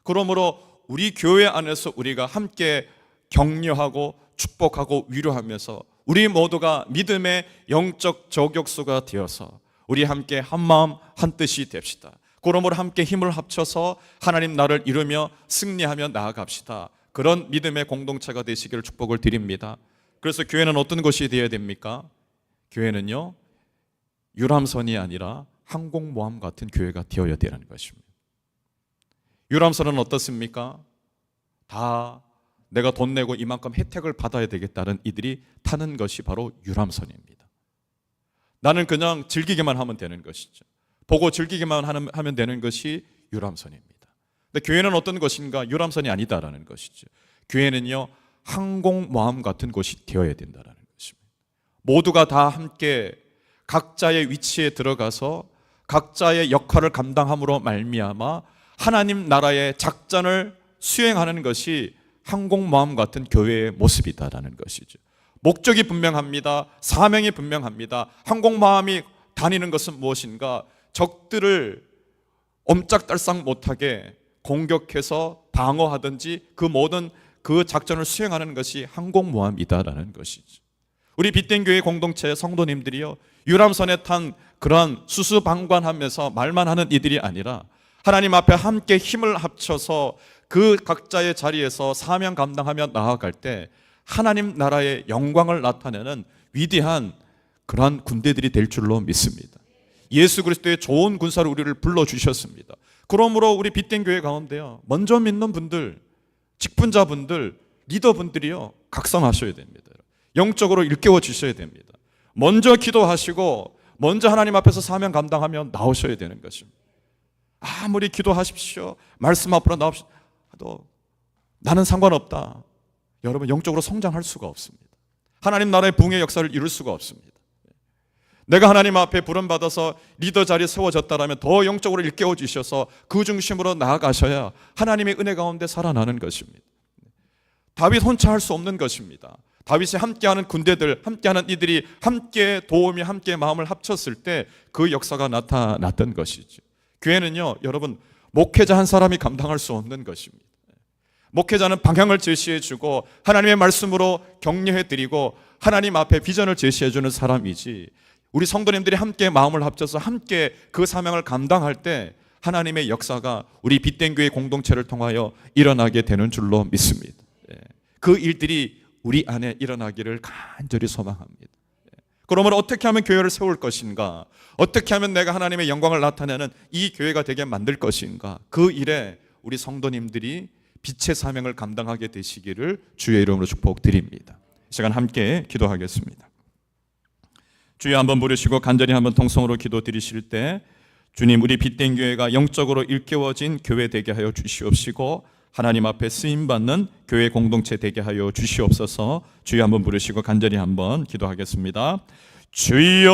그러므로 우리 교회 안에서 우리가 함께 격려하고 축복하고 위로하면서 우리 모두가 믿음의 영적 저격수가 되어서 우리 함께 한 마음 한 뜻이 됩시다. 그러므로 함께 힘을 합쳐서 하나님 나라를 이루며 승리하며 나아갑시다. 그런 믿음의 공동체가 되시기를 축복을 드립니다. 그래서 교회는 어떤 것이 되어야 됩니까? 교회는요, 유람선이 아니라 항공모함 같은 교회가 되어야 되는 것입니다. 유람선은 어떻습니까? 다 내가 돈 내고 이만큼 혜택을 받아야 되겠다는 이들이 타는 것이 바로 유람선입니다. 나는 그냥 즐기기만 하면 되는 것이죠. 보고 즐기기만 하면 되는 것이 유람선입니다. 근데 교회는 어떤 것인가? 유람선이 아니다라는 것이죠. 교회는요, 항공모함 같은 곳이 되어야 된다는 것입니다. 모두가 다 함께 각자의 위치에 들어가서 각자의 역할을 감당함으로 말미암아 하나님 나라의 작전을 수행하는 것이 항공모함 같은 교회의 모습이다라는 것이죠. 목적이 분명합니다. 사명이 분명합니다. 항공모함이 다니는 것은 무엇인가? 적들을 옴짝달싹 못하게 공격해서 방어하든지 그 모든 그 작전을 수행하는 것이 항공모함이다라는 것이죠. 우리 빛된 교회 공동체 성도님들이요, 유람선에 탄 그러한 수수방관하면서 말만 하는 이들이 아니라 하나님 앞에 함께 힘을 합쳐서 그 각자의 자리에서 사명 감당하며 나아갈 때 하나님 나라의 영광을 나타내는 위대한 그러한 군대들이 될 줄로 믿습니다. 예수 그리스도의 좋은 군사로 우리를 불러주셨습니다. 그러므로 우리 빛된 교회 가운데요, 먼저 믿는 분들, 직분자분들, 리더분들이요, 각성하셔야 됩니다. 영적으로 일깨워 주셔야 됩니다. 먼저 기도하시고 먼저 하나님 앞에서 사명 감당하며 나오셔야 되는 것입니다. 아무리 기도하십시오, 말씀 앞으로 나옵시도 나는 상관없다. 여러분, 영적으로 성장할 수가 없습니다. 하나님 나라의 부흥의 역사를 이룰 수가 없습니다. 내가 하나님 앞에 부름받아서 리더 자리에 세워졌다라면 더 영적으로 일깨워 주셔서 그 중심으로 나아가셔야 하나님의 은혜 가운데 살아나는 것입니다. 다윗 혼자 할 수 없는 것입니다. 다윗이 함께하는 군대들, 함께하는 이들이 함께 도움이 함께 마음을 합쳤을 때 그 역사가 나타났던 것이죠. 교회는요, 여러분, 목회자 한 사람이 감당할 수 없는 것입니다. 목회자는 방향을 제시해주고 하나님의 말씀으로 격려해드리고 하나님 앞에 비전을 제시해주는 사람이지, 우리 성도님들이 함께 마음을 합쳐서 함께 그 사명을 감당할 때 하나님의 역사가 우리 빛된 교회 공동체를 통하여 일어나게 되는 줄로 믿습니다. 그 일들이 우리 안에 일어나기를 간절히 소망합니다. 그러면 어떻게 하면 교회를 세울 것인가? 어떻게 하면 내가 하나님의 영광을 나타내는 이 교회가 되게 만들 것인가? 그 일에 우리 성도님들이 빛의 사명을 감당하게 되시기를 주의 이름으로 축복드립니다. 이 시간 함께 기도하겠습니다. 주여 한번 부르시고 간절히 한번 통성으로 기도드리실 때, 주님, 우리 빛된 교회가 영적으로 일깨워진 교회 되게 하여 주시옵시고 하나님 앞에 쓰임받는 교회 공동체 되게 하여 주시옵소서. 주여 한번 부르시고 간절히 한번 기도하겠습니다. 주여,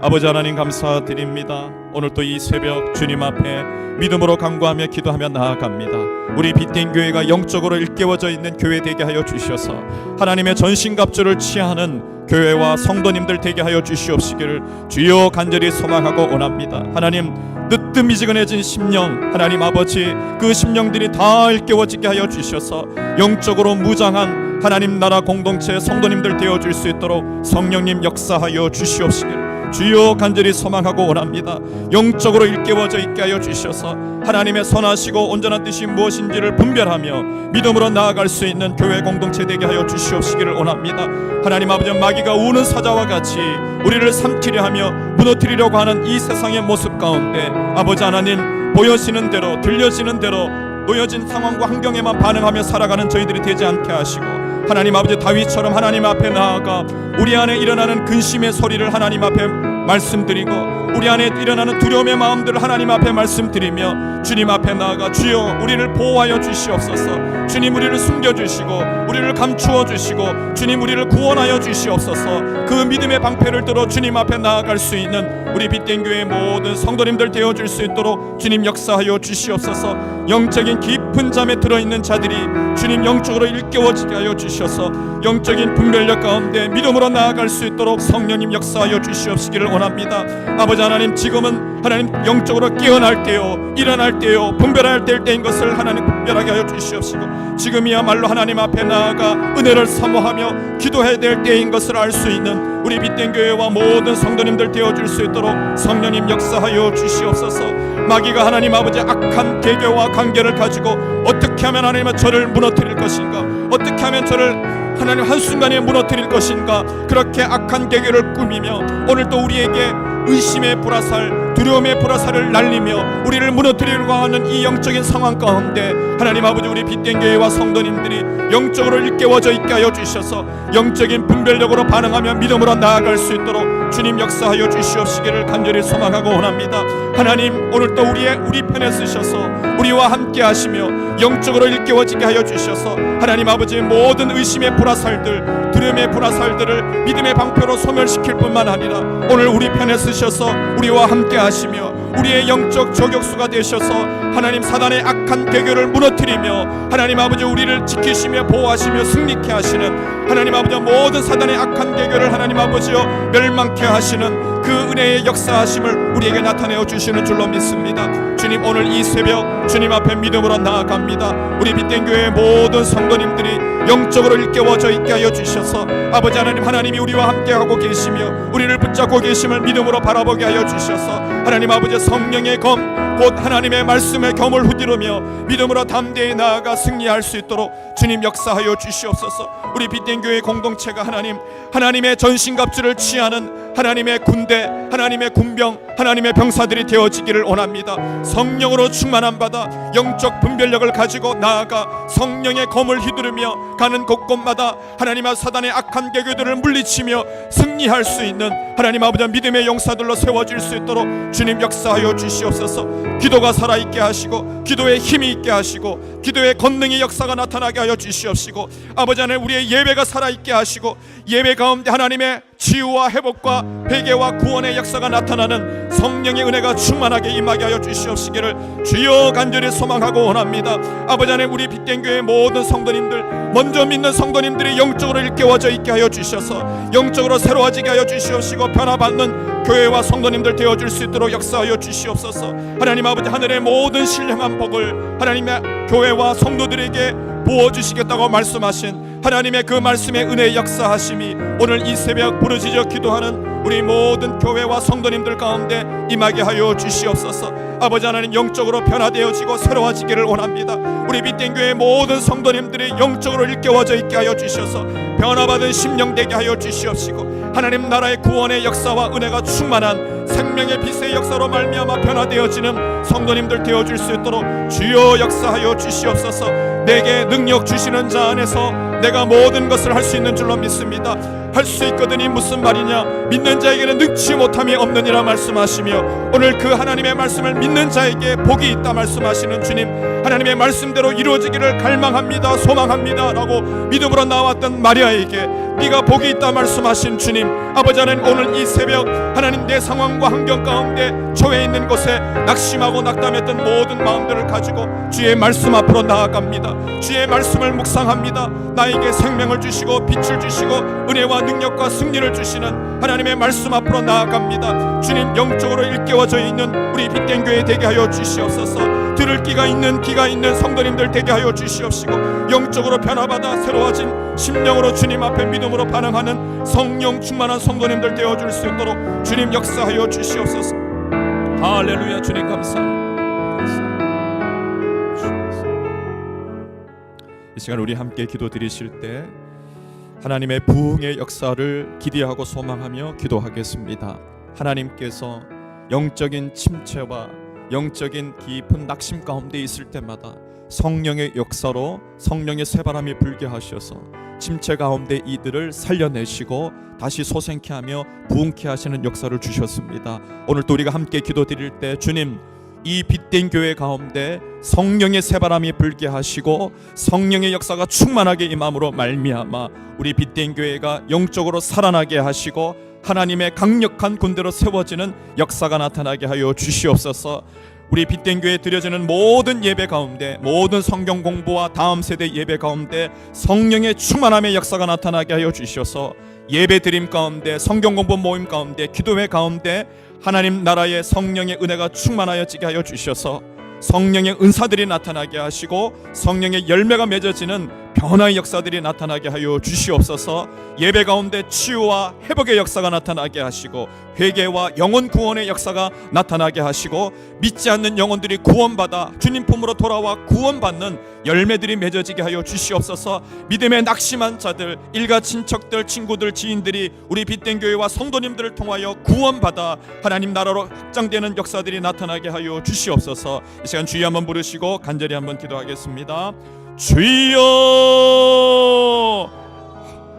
아버지 하나님 감사드립니다. 오늘 또 이 새벽 주님 앞에 믿음으로 간구하며 기도하며 나아갑니다. 우리 빛된 교회가 영적으로 일깨워져 있는 교회 되게 하여 주셔서 하나님의 전신갑주를 취하는 교회와 성도님들 되게 하여 주시옵시기를 주여 간절히 소망하고 원합니다. 하나님, 뜨뜻미지근해진 심령, 하나님 아버지, 그 심령들이 다 일깨워지게 하여 주셔서 영적으로 무장한 하나님 나라 공동체 성도님들 되어줄 수 있도록 성령님 역사하여 주시옵시기를 주여 간절히 소망하고 원합니다. 영적으로 일깨워져 있게 하여 주셔서 하나님의 선하시고 온전한 뜻이 무엇인지를 분별하며 믿음으로 나아갈 수 있는 교회 공동체 되게 하여 주시옵시기를 원합니다. 하나님 아버지, 마귀가 우는 사자와 같이 우리를 삼키려 하며 무너뜨리려고 하는 이 세상의 모습 가운데 아버지 하나님, 보여지는 대로 들려지는 대로 놓여진 상황과 환경에만 반응하며 살아가는 저희들이 되지 않게 하시고 하나님 아버지 다윗처럼 하나님 앞에 나아가 우리 안에 일어나는 근심의 소리를 하나님 앞에 말씀드리고 우리 안에 일어나는 두려움의 마음들을 하나님 앞에 말씀드리며 주님 앞에 나아가 주여 우리를 보호하여 주시옵소서. 주님 우리를 숨겨주시고 우리를 감추어 주시고 주님 우리를 구원하여 주시옵소서. 그 믿음의 방패를 들어 주님 앞에 나아갈 수 있는 우리 빛된 교회 모든 성도님들 되어줄 수 있도록 주님 역사하여 주시옵소서. 영적인 깊은 잠에 들어있는 자들이 주님 영적으로 일깨워지게 하여 주셔서 영적인 분별력 가운데 믿음으로 나아갈 수 있도록 성령님 역사하여 주시옵시기를 원합니다. 아버지 하나님, 지금은 하나님 영적으로 깨어날 때요, 일어날 때요, 분별할 때인 것을 하나님 분별하게 하여 주시옵시고 지금이야말로 하나님 앞에 나아가 은혜를 사모하며 기도해야 될 때인 것을 알 수 있는 우리 빛된 교회와 모든 성도님들 되어줄 수 있도록 성령님 역사하여 주시옵소서. 마귀가 하나님 아버지 악한 계교와 관계를 가지고 어떻게 하면 하나님의 저를 무너뜨릴 것인가, 어떻게 하면 저를 하나님 한순간에 무너뜨릴 것인가, 그렇게 악한 계교를 꾸미며 오늘 또 우리에게 의심의 불화살, 두려움의 불화살을 날리며 우리를 무너뜨리려고 하는 이 영적인 상황 가운데 하나님 아버지 우리 빛된 교회와 성도님들이 영적으로 일깨워져 있게 하여 주셔서 영적인 분별력으로 반응하며 믿음으로 나아갈 수 있도록 주님 역사하여 주시옵시기를 간절히 소망하고 원합니다. 하나님, 오늘 또 우리 편에 쓰셔서 우리와 함께 하시며 영적으로 일깨워지게 하여 주셔서 하나님 아버지 모든 의심의 불화살들, 두려움의 불화살들을 믿음의 방패로 소멸시킬 뿐만 아니라 오늘 우리 편에 쓰셔서 우리와 함께 하시며 우리의 영적 저격수가 되셔서 하나님 사단의 악한 계교를 무너뜨리며 하나님 아버지 우리를 지키시며 보호하시며 승리케 하시는 하나님 아버지 모든 사단의 악한 계교를 하나님 아버지여 멸망케 하시는 그 은혜의 역사하심을 우리에게 나타내어 주시는 줄로 믿습니다. 주님, 오늘 이 새벽 주님 앞에 믿음으로 나아갑니다. 우리 빛된 교회의 모든 성도님들이 영적으로 일깨워져 있게 하여 주셔서 아버지 하나님, 하나님이 우리와 함께하고 계시며 우리를 붙잡고 계심을 믿음으로 바라보게 하여 주셔서 하나님 아버지 성령의 검, 곧 하나님의 말씀의 검을 후디르며 믿음으로 담대히 나아가 승리할 수 있도록 주님 역사하여 주시옵소서. 우리 빛된 교회 공동체가 하나님의 전신갑주를 취하는 하나님의 군대, 하나님의 군병, 하나님의 병사들이 되어지기를 원합니다. 성령으로 충만한 바다 영적 분별력을 가지고 나아가 성령의 검을 휘두르며 가는 곳곳마다 하나님의 사단의 악한 계교들을 물리치며 승리할 수 있는 하나님 아버지 믿음의 용사들로 세워질 수 있도록 주님 역사하여 주시옵소서. 기도가 살아있게 하시고 기도에 힘이 있게 하시고 기도의 권능의 역사가 나타나게 하여 주시옵시고 아버지 하나님, 우리의 예배가 살아있게 하시고 예배 가운데 하나님의 치유와 회복과 회개와 구원의 역사가 나타나는 성령의 은혜가 충만하게 임하게 하여 주시옵시기를 주여 간절히 소망하고 원합니다. 아버지 하나님, 우리 빛된 교회 모든 성도님들, 먼저 믿는 성도님들이 영적으로 일깨워져 있게 하여 주셔서 영적으로 새로워지게 하여 주시옵시고 변화받는 교회와 성도님들 되어줄 수 있도록 역사하여 주시옵소서. 하나님 아버지, 하늘의 모든 신령한 복을 하나님의 교회와 성도들에게 부어주시겠다고 말씀하신 하나님의 그 말씀의 은혜의 역사하심이 오늘 이 새벽 부르짖어 기도하는 우리 모든 교회와 성도님들 가운데 임하게 하여 주시옵소서. 아버지 하나님, 영적으로 변화되어지고 새로워지기를 원합니다. 우리 빛된 교회 모든 성도님들이 영적으로 일깨워져 있게 하여 주셔서 변화받은 심령 되게 하여 주시옵시고 하나님 나라의 구원의 역사와 은혜가 충만한 생명의 빛의 역사로 말미암아 변화되어지는 성도님들 되어줄 수 있도록 주여 역사하여 주시옵소서. 내게 능력 주시는 자 안에서 내가 모든 것을 할 수 있는 줄로 믿습니다. 할 수 있거든이 무슨 말이냐, 믿는 자에게는 능치 못함이 없느니라 말씀하시며 오늘 그 하나님의 말씀을 믿는 자에게 복이 있다 말씀하시는 주님, 하나님의 말씀대로 이루어지기를 갈망합니다, 소망합니다 라고 믿음으로 나왔던 마리아에게 네가 복이 있다 말씀하신 주님, 아버지 하나님, 오늘 이 새벽 하나님 내 상황과 환경 가운데 처해 있는 곳에 낙심하고 낙담했던 모든 마음들을 가지고 주의 말씀 앞으로 나아갑니다. 주의 말씀을 묵상합니다. 나에게 생명을 주시고 빛을 주시고 은혜와 능력과 승리를 주시는 하나님의 말씀 앞으로 나아갑니다. 주님, 영적으로 일깨워져 있는 우리 빛된 교회 되게 하여 주시옵소서. 들을 귀가 있는 성도님들 되게 하여 주시옵시고 영적으로 변화받아 새로워진 심령으로 주님 앞에 믿음으로 반응하는 성령 충만한 성도님들 되어줄 수 있도록 주님 역사하여 주시옵소서. 할렐루야. 주님 감사합니다. 이 시간 우리 함께 기도 드리실 때 하나님의 부흥의 역사를 기대하고 소망하며 기도하겠습니다. 하나님께서 영적인 침체와 영적인 깊은 낙심 가운데 있을 때마다 성령의 역사로 성령의 새바람이 불게 하셔서 침체 가운데 이들을 살려내시고 다시 소생케 하며 부흥케 하시는 역사를 주셨습니다. 오늘 또 우리가 함께 기도드릴 때 주님, 이 빛된 교회 가운데 성령의 새바람이 불게 하시고 성령의 역사가 충만하게 임함으로 말미암아 우리 빛된 교회가 영적으로 살아나게 하시고 하나님의 강력한 군대로 세워지는 역사가 나타나게 하여 주시옵소서. 우리 빛된 교회에 드려지는 모든 예배 가운데, 모든 성경 공부와 다음 세대 예배 가운데 성령의 충만함의 역사가 나타나게 하여 주셔서 예배 드림 가운데, 성경 공부 모임 가운데, 기도회 가운데 하나님 나라의 성령의 은혜가 충만하여지게 하여 주셔서 성령의 은사들이 나타나게 하시고 성령의 열매가 맺어지는 변화의 역사들이 나타나게 하여 주시옵소서. 예배 가운데 치유와 회복의 역사가 나타나게 하시고 회개와 영혼 구원의 역사가 나타나게 하시고 믿지 않는 영혼들이 구원받아 주님 품으로 돌아와 구원받는 열매들이 맺어지게 하여 주시옵소서. 믿음에 낙심한 자들, 일가 친척들, 친구들, 지인들이 우리 빛된 교회와 성도님들을 통하여 구원받아 하나님 나라로 확장되는 역사들이 나타나게 하여 주시옵소서. 이 시간 주여 한번 부르시고 간절히 한번 기도하겠습니다. 주여,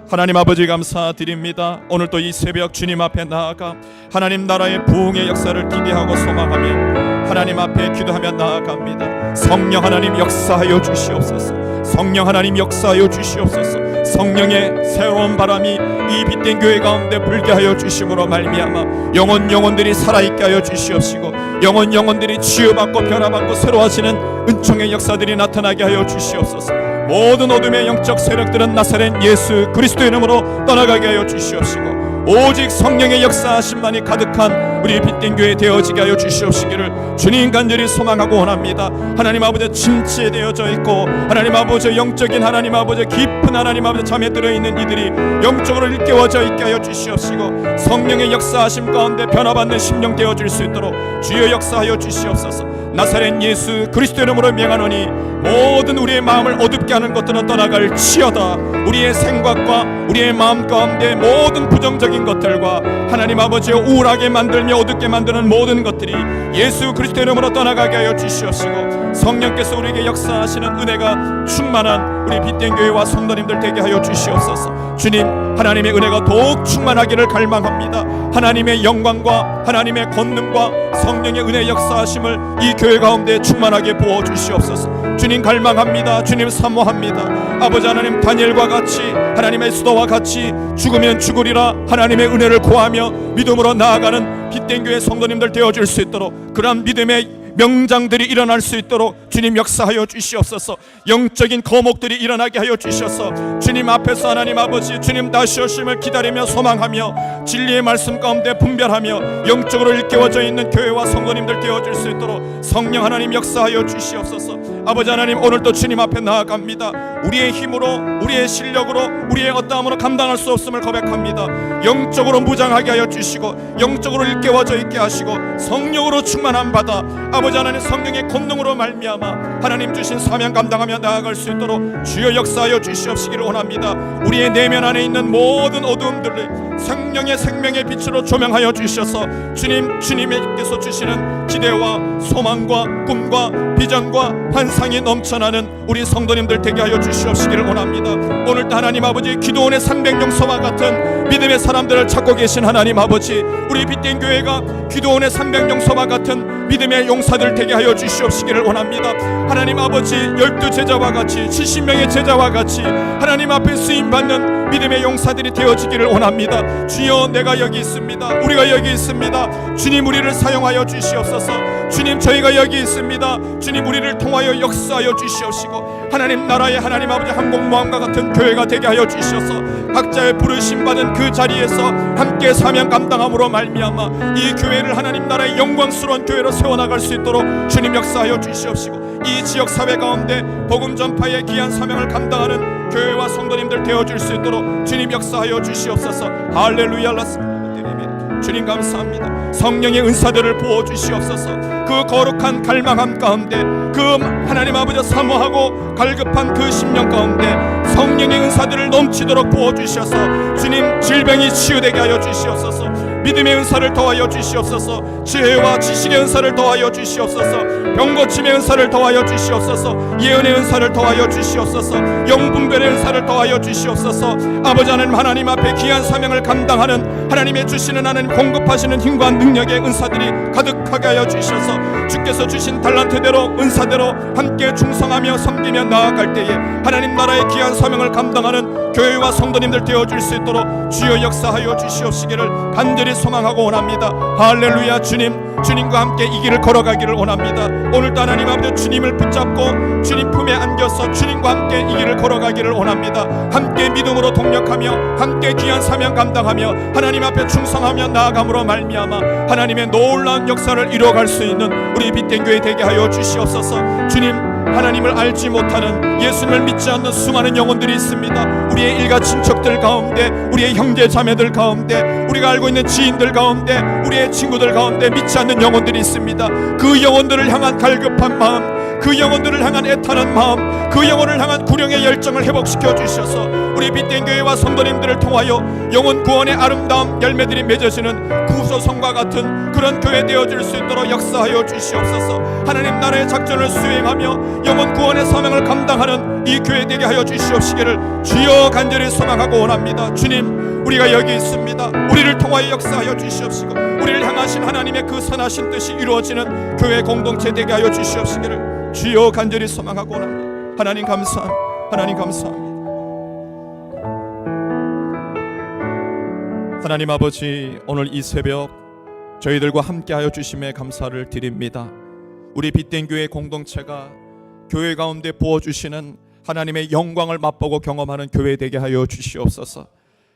하나님 아버지 감사드립니다. 오늘 또 이 새벽 주님 앞에 나아가 하나님 나라의 부흥의 역사를 기대하고 소망하며 하나님 앞에 기도하며 나아갑니다. 성령 하나님 역사하여 주시옵소서. 성령 하나님 역사하여 주시옵소서. 성령의 새로운 바람이 이 빛된 교회 가운데 불게 하여 주심으로 말미암아 영혼들이 살아있게 하여 주시옵시고 영혼들이 치유받고 변화받고 새로워지는 은총의 역사들이 나타나게 하여 주시옵소서. 모든 어둠의 영적 세력들은 나사렛 예수 그리스도의 이름으로 떠나가게 하여 주시옵시고 오직 성령의 역사하심만이 가득한 우리 빛된 교회 되어지게 하여 주시옵시기를 주님 간절히 소망하고 원합니다. 하나님 아버지 침체되어져 있고 하나님 아버지 영적인 하나님 아버지 깊은 하나님 아버지 잠에 들어있는 이들이 영적으로 일깨워져 있게 하여 주시옵시고 성령의 역사하심 가운데 변화받는 심령 되어질 수 있도록 주여 역사하여 주시옵소서. 나사렛 예수 그리스도 이름으로 명하노니 모든 우리의 마음을 어둡게 하는 것들은 떠나갈 치여다. 우리의 생각과 우리의 마음 가운데 모든 부정적인 것들과 하나님 아버지의 우울하게 만들며 어둡게 만드는 모든 것들이 예수 그리스도 이름으로 떠나가게 하여 주시옵시고 성령께서 우리에게 역사하시는 은혜가 충만한 우리 빛된 교회와 성도님들 되게 하여 주시옵소서. 주님, 하나님의 은혜가 더욱 충만하기를 갈망합니다. 하나님의 영광과 하나님의 권능과 성령의 은혜 역사하심을 이 교회 가운데 충만하게 부어 주시옵소서. 주님 갈망합니다. 주님 사모합니다. 아버지 하나님, 다니엘과 같이 하나님의 수도와 같이 죽으면 죽으리라 하나님의 은혜를 구하며 믿음으로 나아가는 빛된 교회 성도님들 되어줄 수 있도록 그러한 믿음의 명장들이 일어날 수 있도록 주님 역사하여 주시옵소서. 영적인 거목들이 일어나게 하여 주셔서 주님 앞에서 하나님 아버지 주님 다시 오심을 기다리며 소망하며 진리의 말씀 가운데 분별하며 영적으로 일깨워져 있는 교회와 성도님들 되어줄 수 있도록 성령 하나님 역사하여 주시옵소서. 아버지 하나님, 오늘도 주님 앞에 나아갑니다. 우리의 힘으로 우리의 실력으로 우리의 어떠함으로 감당할 수 없음을 고백합니다. 영적으로 무장하게 하여 주시고 영적으로 일깨워져 있게 하시고 성령으로 충만함 받아 아버지 하나님 성령의 권능으로 말미암아 하나님 주신 사명 감당하며 나아갈 수 있도록 주여 역사하여 주시옵시기를 원합니다. 우리의 내면 안에 있는 모든 어두움들을 성령의 생명의 빛으로 조명하여 주셔서 주님께서 주시는 기대와 소망과 꿈과 비전과 환상이 넘쳐나는 우리 성도님들 되게 하여 주시옵시기를 원합니다. 오늘도 하나님 아버지 기도원의 300용서와 같은 믿음의 사람들을 찾고 계신 하나님 아버지, 우리 빛된 교회가 기도원의 300용서와 같은 믿음의 용사들 되게 하여 주시옵시기를 원합니다. 하나님 아버지 12제자와 같이 70명의 제자와 같이 하나님 앞에 쓰임받는 믿음의 용사들이 되어지기를 원합니다. 주여, 내가 여기 있습니다. 우리가 여기 있습니다. 주님, 우리를 사용하여 주시옵소서. 주님, 저희가 여기 있습니다. 주님, 우리를 통하여 역사하여 주시옵시고 하나님 나라의 하나님 아버지 항공모함과 같은 교회가 되게 하여 주셔서 각자의 부르심 받은 그 자리에서 함께 사명 감당함으로 말미암아 이 교회를 하나님 나라의 영광스러운 교회로 세워나갈 수 있도록 주님 역사하여 주시옵시고 이 지역 사회 가운데 복음 전파의 귀한 사명을 감당하는 교회와 성도님들 되어줄 수 있도록 주님 역사하여 주시옵소서. 할렐루야. 주님 감사합니다. 성령의 은사들을 부어주시옵소서. 그 거룩한 갈망함 가운데, 그 하나님 아버지 사모하고 갈급한 그 심령 가운데 성령의 은사들을 넘치도록 부어주셔서 주님 질병이 치유되게 하여 주시옵소서. 믿음의 은사를 더하여 주시옵소서. 지혜와 지식의 은사를 더하여 주시옵소서. 병고침의 은사를 더하여 주시옵소서. 예언의 은사를 더하여 주시옵소서. 영분별의 은사를 더하여 주시옵소서. 아버지 하나님 앞에 귀한 사명을 감당하는 하나님의 주시는 하나님 공급하시는 힘과 능력의 은사들이 가득하게 하여 주셔서 주께서 주신 달란트대로 은사대로 함께 충성하며 섬기며 나아갈 때에 하나님 나라의 귀한 사명을 감당하는 교회와 성도님들 되어줄 수 있도록 주여 역사하여 주시옵시기를 간절히 소망하고 원합니다. 할렐루야. 주님과 함께 이 길을 걸어가기를 원합니다. 오늘도 하나님 아버지 주님을 붙잡고 주님 품에 안겨서 주님과 함께 이 길을 걸어가기를 원합니다. 함께 믿음으로 동력하며 함께 귀한 사명 감당하며 하나님 앞에 충성하며 나아감으로 말미암아 하나님의 놀라운 역사를 이루어갈 수 있는 우리 빛된 교회 되게 하여 주시옵소서. 주님, 하나님을 알지 못하는 예수님을 믿지 않는 수많은 영혼들이 있습니다. 우리의 일가 친척들 가운데, 우리의 형제 자매들 가운데, 우리가 알고 있는 지인들 가운데, 우리의 친구들 가운데 믿지 않는 영혼들이 있습니다. 그 영혼들을 향한 갈급한 마음, 그 영혼들을 향한 애타는 마음, 그 영혼을 향한 구령의 열정을 회복시켜 주셔서 우리 빛된 교회와 성도님들을 통하여 영혼 구원의 아름다운 열매들이 맺어지는 구소성과 같은 그런 교회 되어질 수 있도록 역사하여 주시옵소서. 하나님 나라의 작전을 수행하며 영혼 구원의 사명을 감당하는 이 교회 되게 하여 주시옵시기를 주여 간절히 소망하고 원합니다. 주님, 우리가 여기 있습니다. 우리를 통하여 역사하여 주시옵시고 우리를 향하신 하나님의 그 선하신 뜻이 이루어지는 교회 공동체 되게 하여 주시옵시기를 주여 간절히 소망하고 원합니다. 하나님 감사합니다. 하나님 감사합니다. 하나님 아버지, 오늘 이 새벽 저희들과 함께하여 주심에 감사를 드립니다. 우리 빛된 교회 공동체가 교회 가운데 부어주시는 하나님의 영광을 맛보고 경험하는 교회 되게 하여 주시옵소서.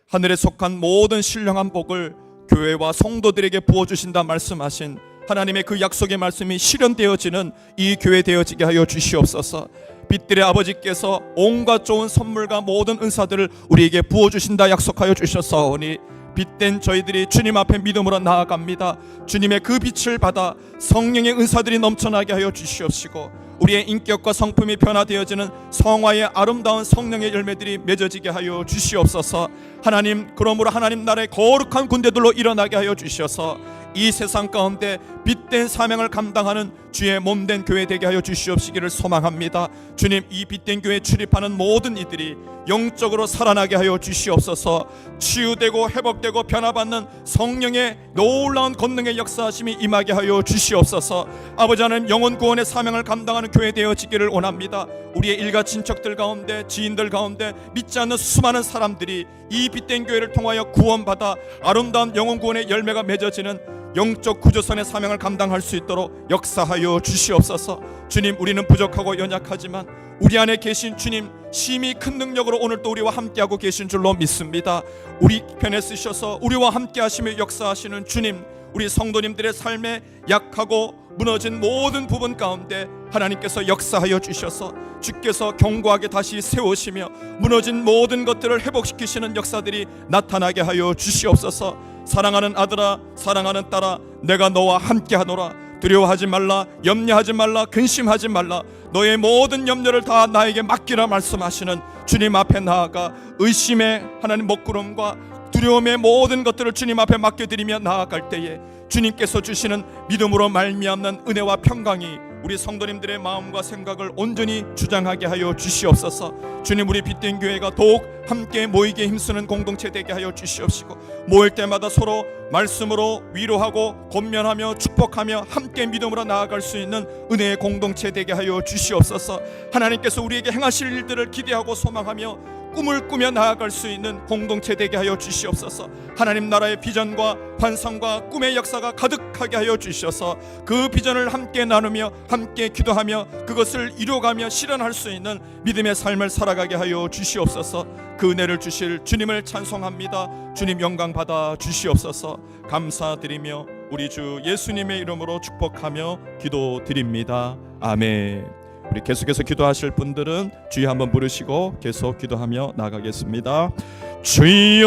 하늘에 속한 모든 신령한 복을 교회와 성도들에게 부어주신다 말씀하신 하나님의 그 약속의 말씀이 실현되어지는 이 교회 되어지게 하여 주시옵소서. 빛들의 아버지께서 온갖 좋은 선물과 모든 은사들을 우리에게 부어주신다 약속하여 주셨사오니 빛된 저희들이 주님 앞에 믿음으로 나아갑니다. 주님의 그 빛을 받아 성령의 은사들이 넘쳐나게 하여 주시옵시고 우리의 인격과 성품이 변화되어지는 성화의 아름다운 성령의 열매들이 맺어지게 하여 주시옵소서. 하나님, 그러므로 하나님 나라의 거룩한 군대들로 일어나게 하여 주셔서 이 세상 가운데 빛된 사명을 감당하는 주의 몸된 교회 되게 하여 주시옵시기를 소망합니다. 주님, 이 빛된 교회에 출입하는 모든 이들이 영적으로 살아나게 하여 주시옵소서. 치유되고 회복되고 변화받는 성령의 놀라운 권능의 역사하심이 임하게 하여 주시옵소서. 아버지 하나님, 영혼 구원의 사명을 감당하는 교회 되어지기를 원합니다. 우리의 일가 친척들 가운데, 지인들 가운데 믿지 않는 수많은 사람들이 이 빛된 교회를 통하여 구원받아 아름다운 영혼 구원의 열매가 맺어지는 영적 구조선의 사명을 감당할 수 있도록 역사하여 주시옵소서. 주님, 우리는 부족하고 연약하지만 우리 안에 계신 주님 심히 큰 능력으로 오늘 또 우리와 함께하고 계신 줄로 믿습니다. 우리 편에 쓰셔서 우리와 함께 하시며 역사하시는 주님, 우리 성도님들의 삶에 약하고 무너진 모든 부분 가운데 하나님께서 역사하여 주셔서 주께서 견고하게 다시 세우시며 무너진 모든 것들을 회복시키시는 역사들이 나타나게 하여 주시옵소서. 사랑하는 아들아, 사랑하는 딸아, 내가 너와 함께하노라. 두려워하지 말라, 염려하지 말라, 근심하지 말라. 너의 모든 염려를 다 나에게 맡기라 말씀하시는 주님 앞에 나아가 의심의 하나님 먹구름과 두려움의 모든 것들을 주님 앞에 맡겨드리며 나아갈 때에 주님께서 주시는 믿음으로 말미암는 은혜와 평강이 우리 성도님들의 마음과 생각을 온전히 주장하게 하여 주시옵소서. 주님, 우리 빛된 교회가 더욱 함께 모이게 힘쓰는 공동체 되게 하여 주시옵시고 모일 때마다 서로 말씀으로 위로하고 권면하며 축복하며 함께 믿음으로 나아갈 수 있는 은혜의 공동체 되게 하여 주시옵소서. 하나님께서 우리에게 행하실 일들을 기대하고 소망하며 꿈을 꾸며 나아갈 수 있는 공동체 되게 하여 주시옵소서. 하나님 나라의 비전과 환상과 꿈의 역사가 가득하게 하여 주셔서 그 비전을 함께 나누며 함께 기도하며 그것을 이루어가며 실현할 수 있는 믿음의 삶을 살아가게 하여 주시옵소서. 그 은혜를 주실 주님을 찬송합니다. 주님 영광 받아 주시옵소서. 감사드리며 우리 주 예수님의 이름으로 축복하며 기도드립니다. 아멘. 우리 계속해서 기도하실 분들은 주여 한번 부르시고 계속 기도하며 나가겠습니다. 주여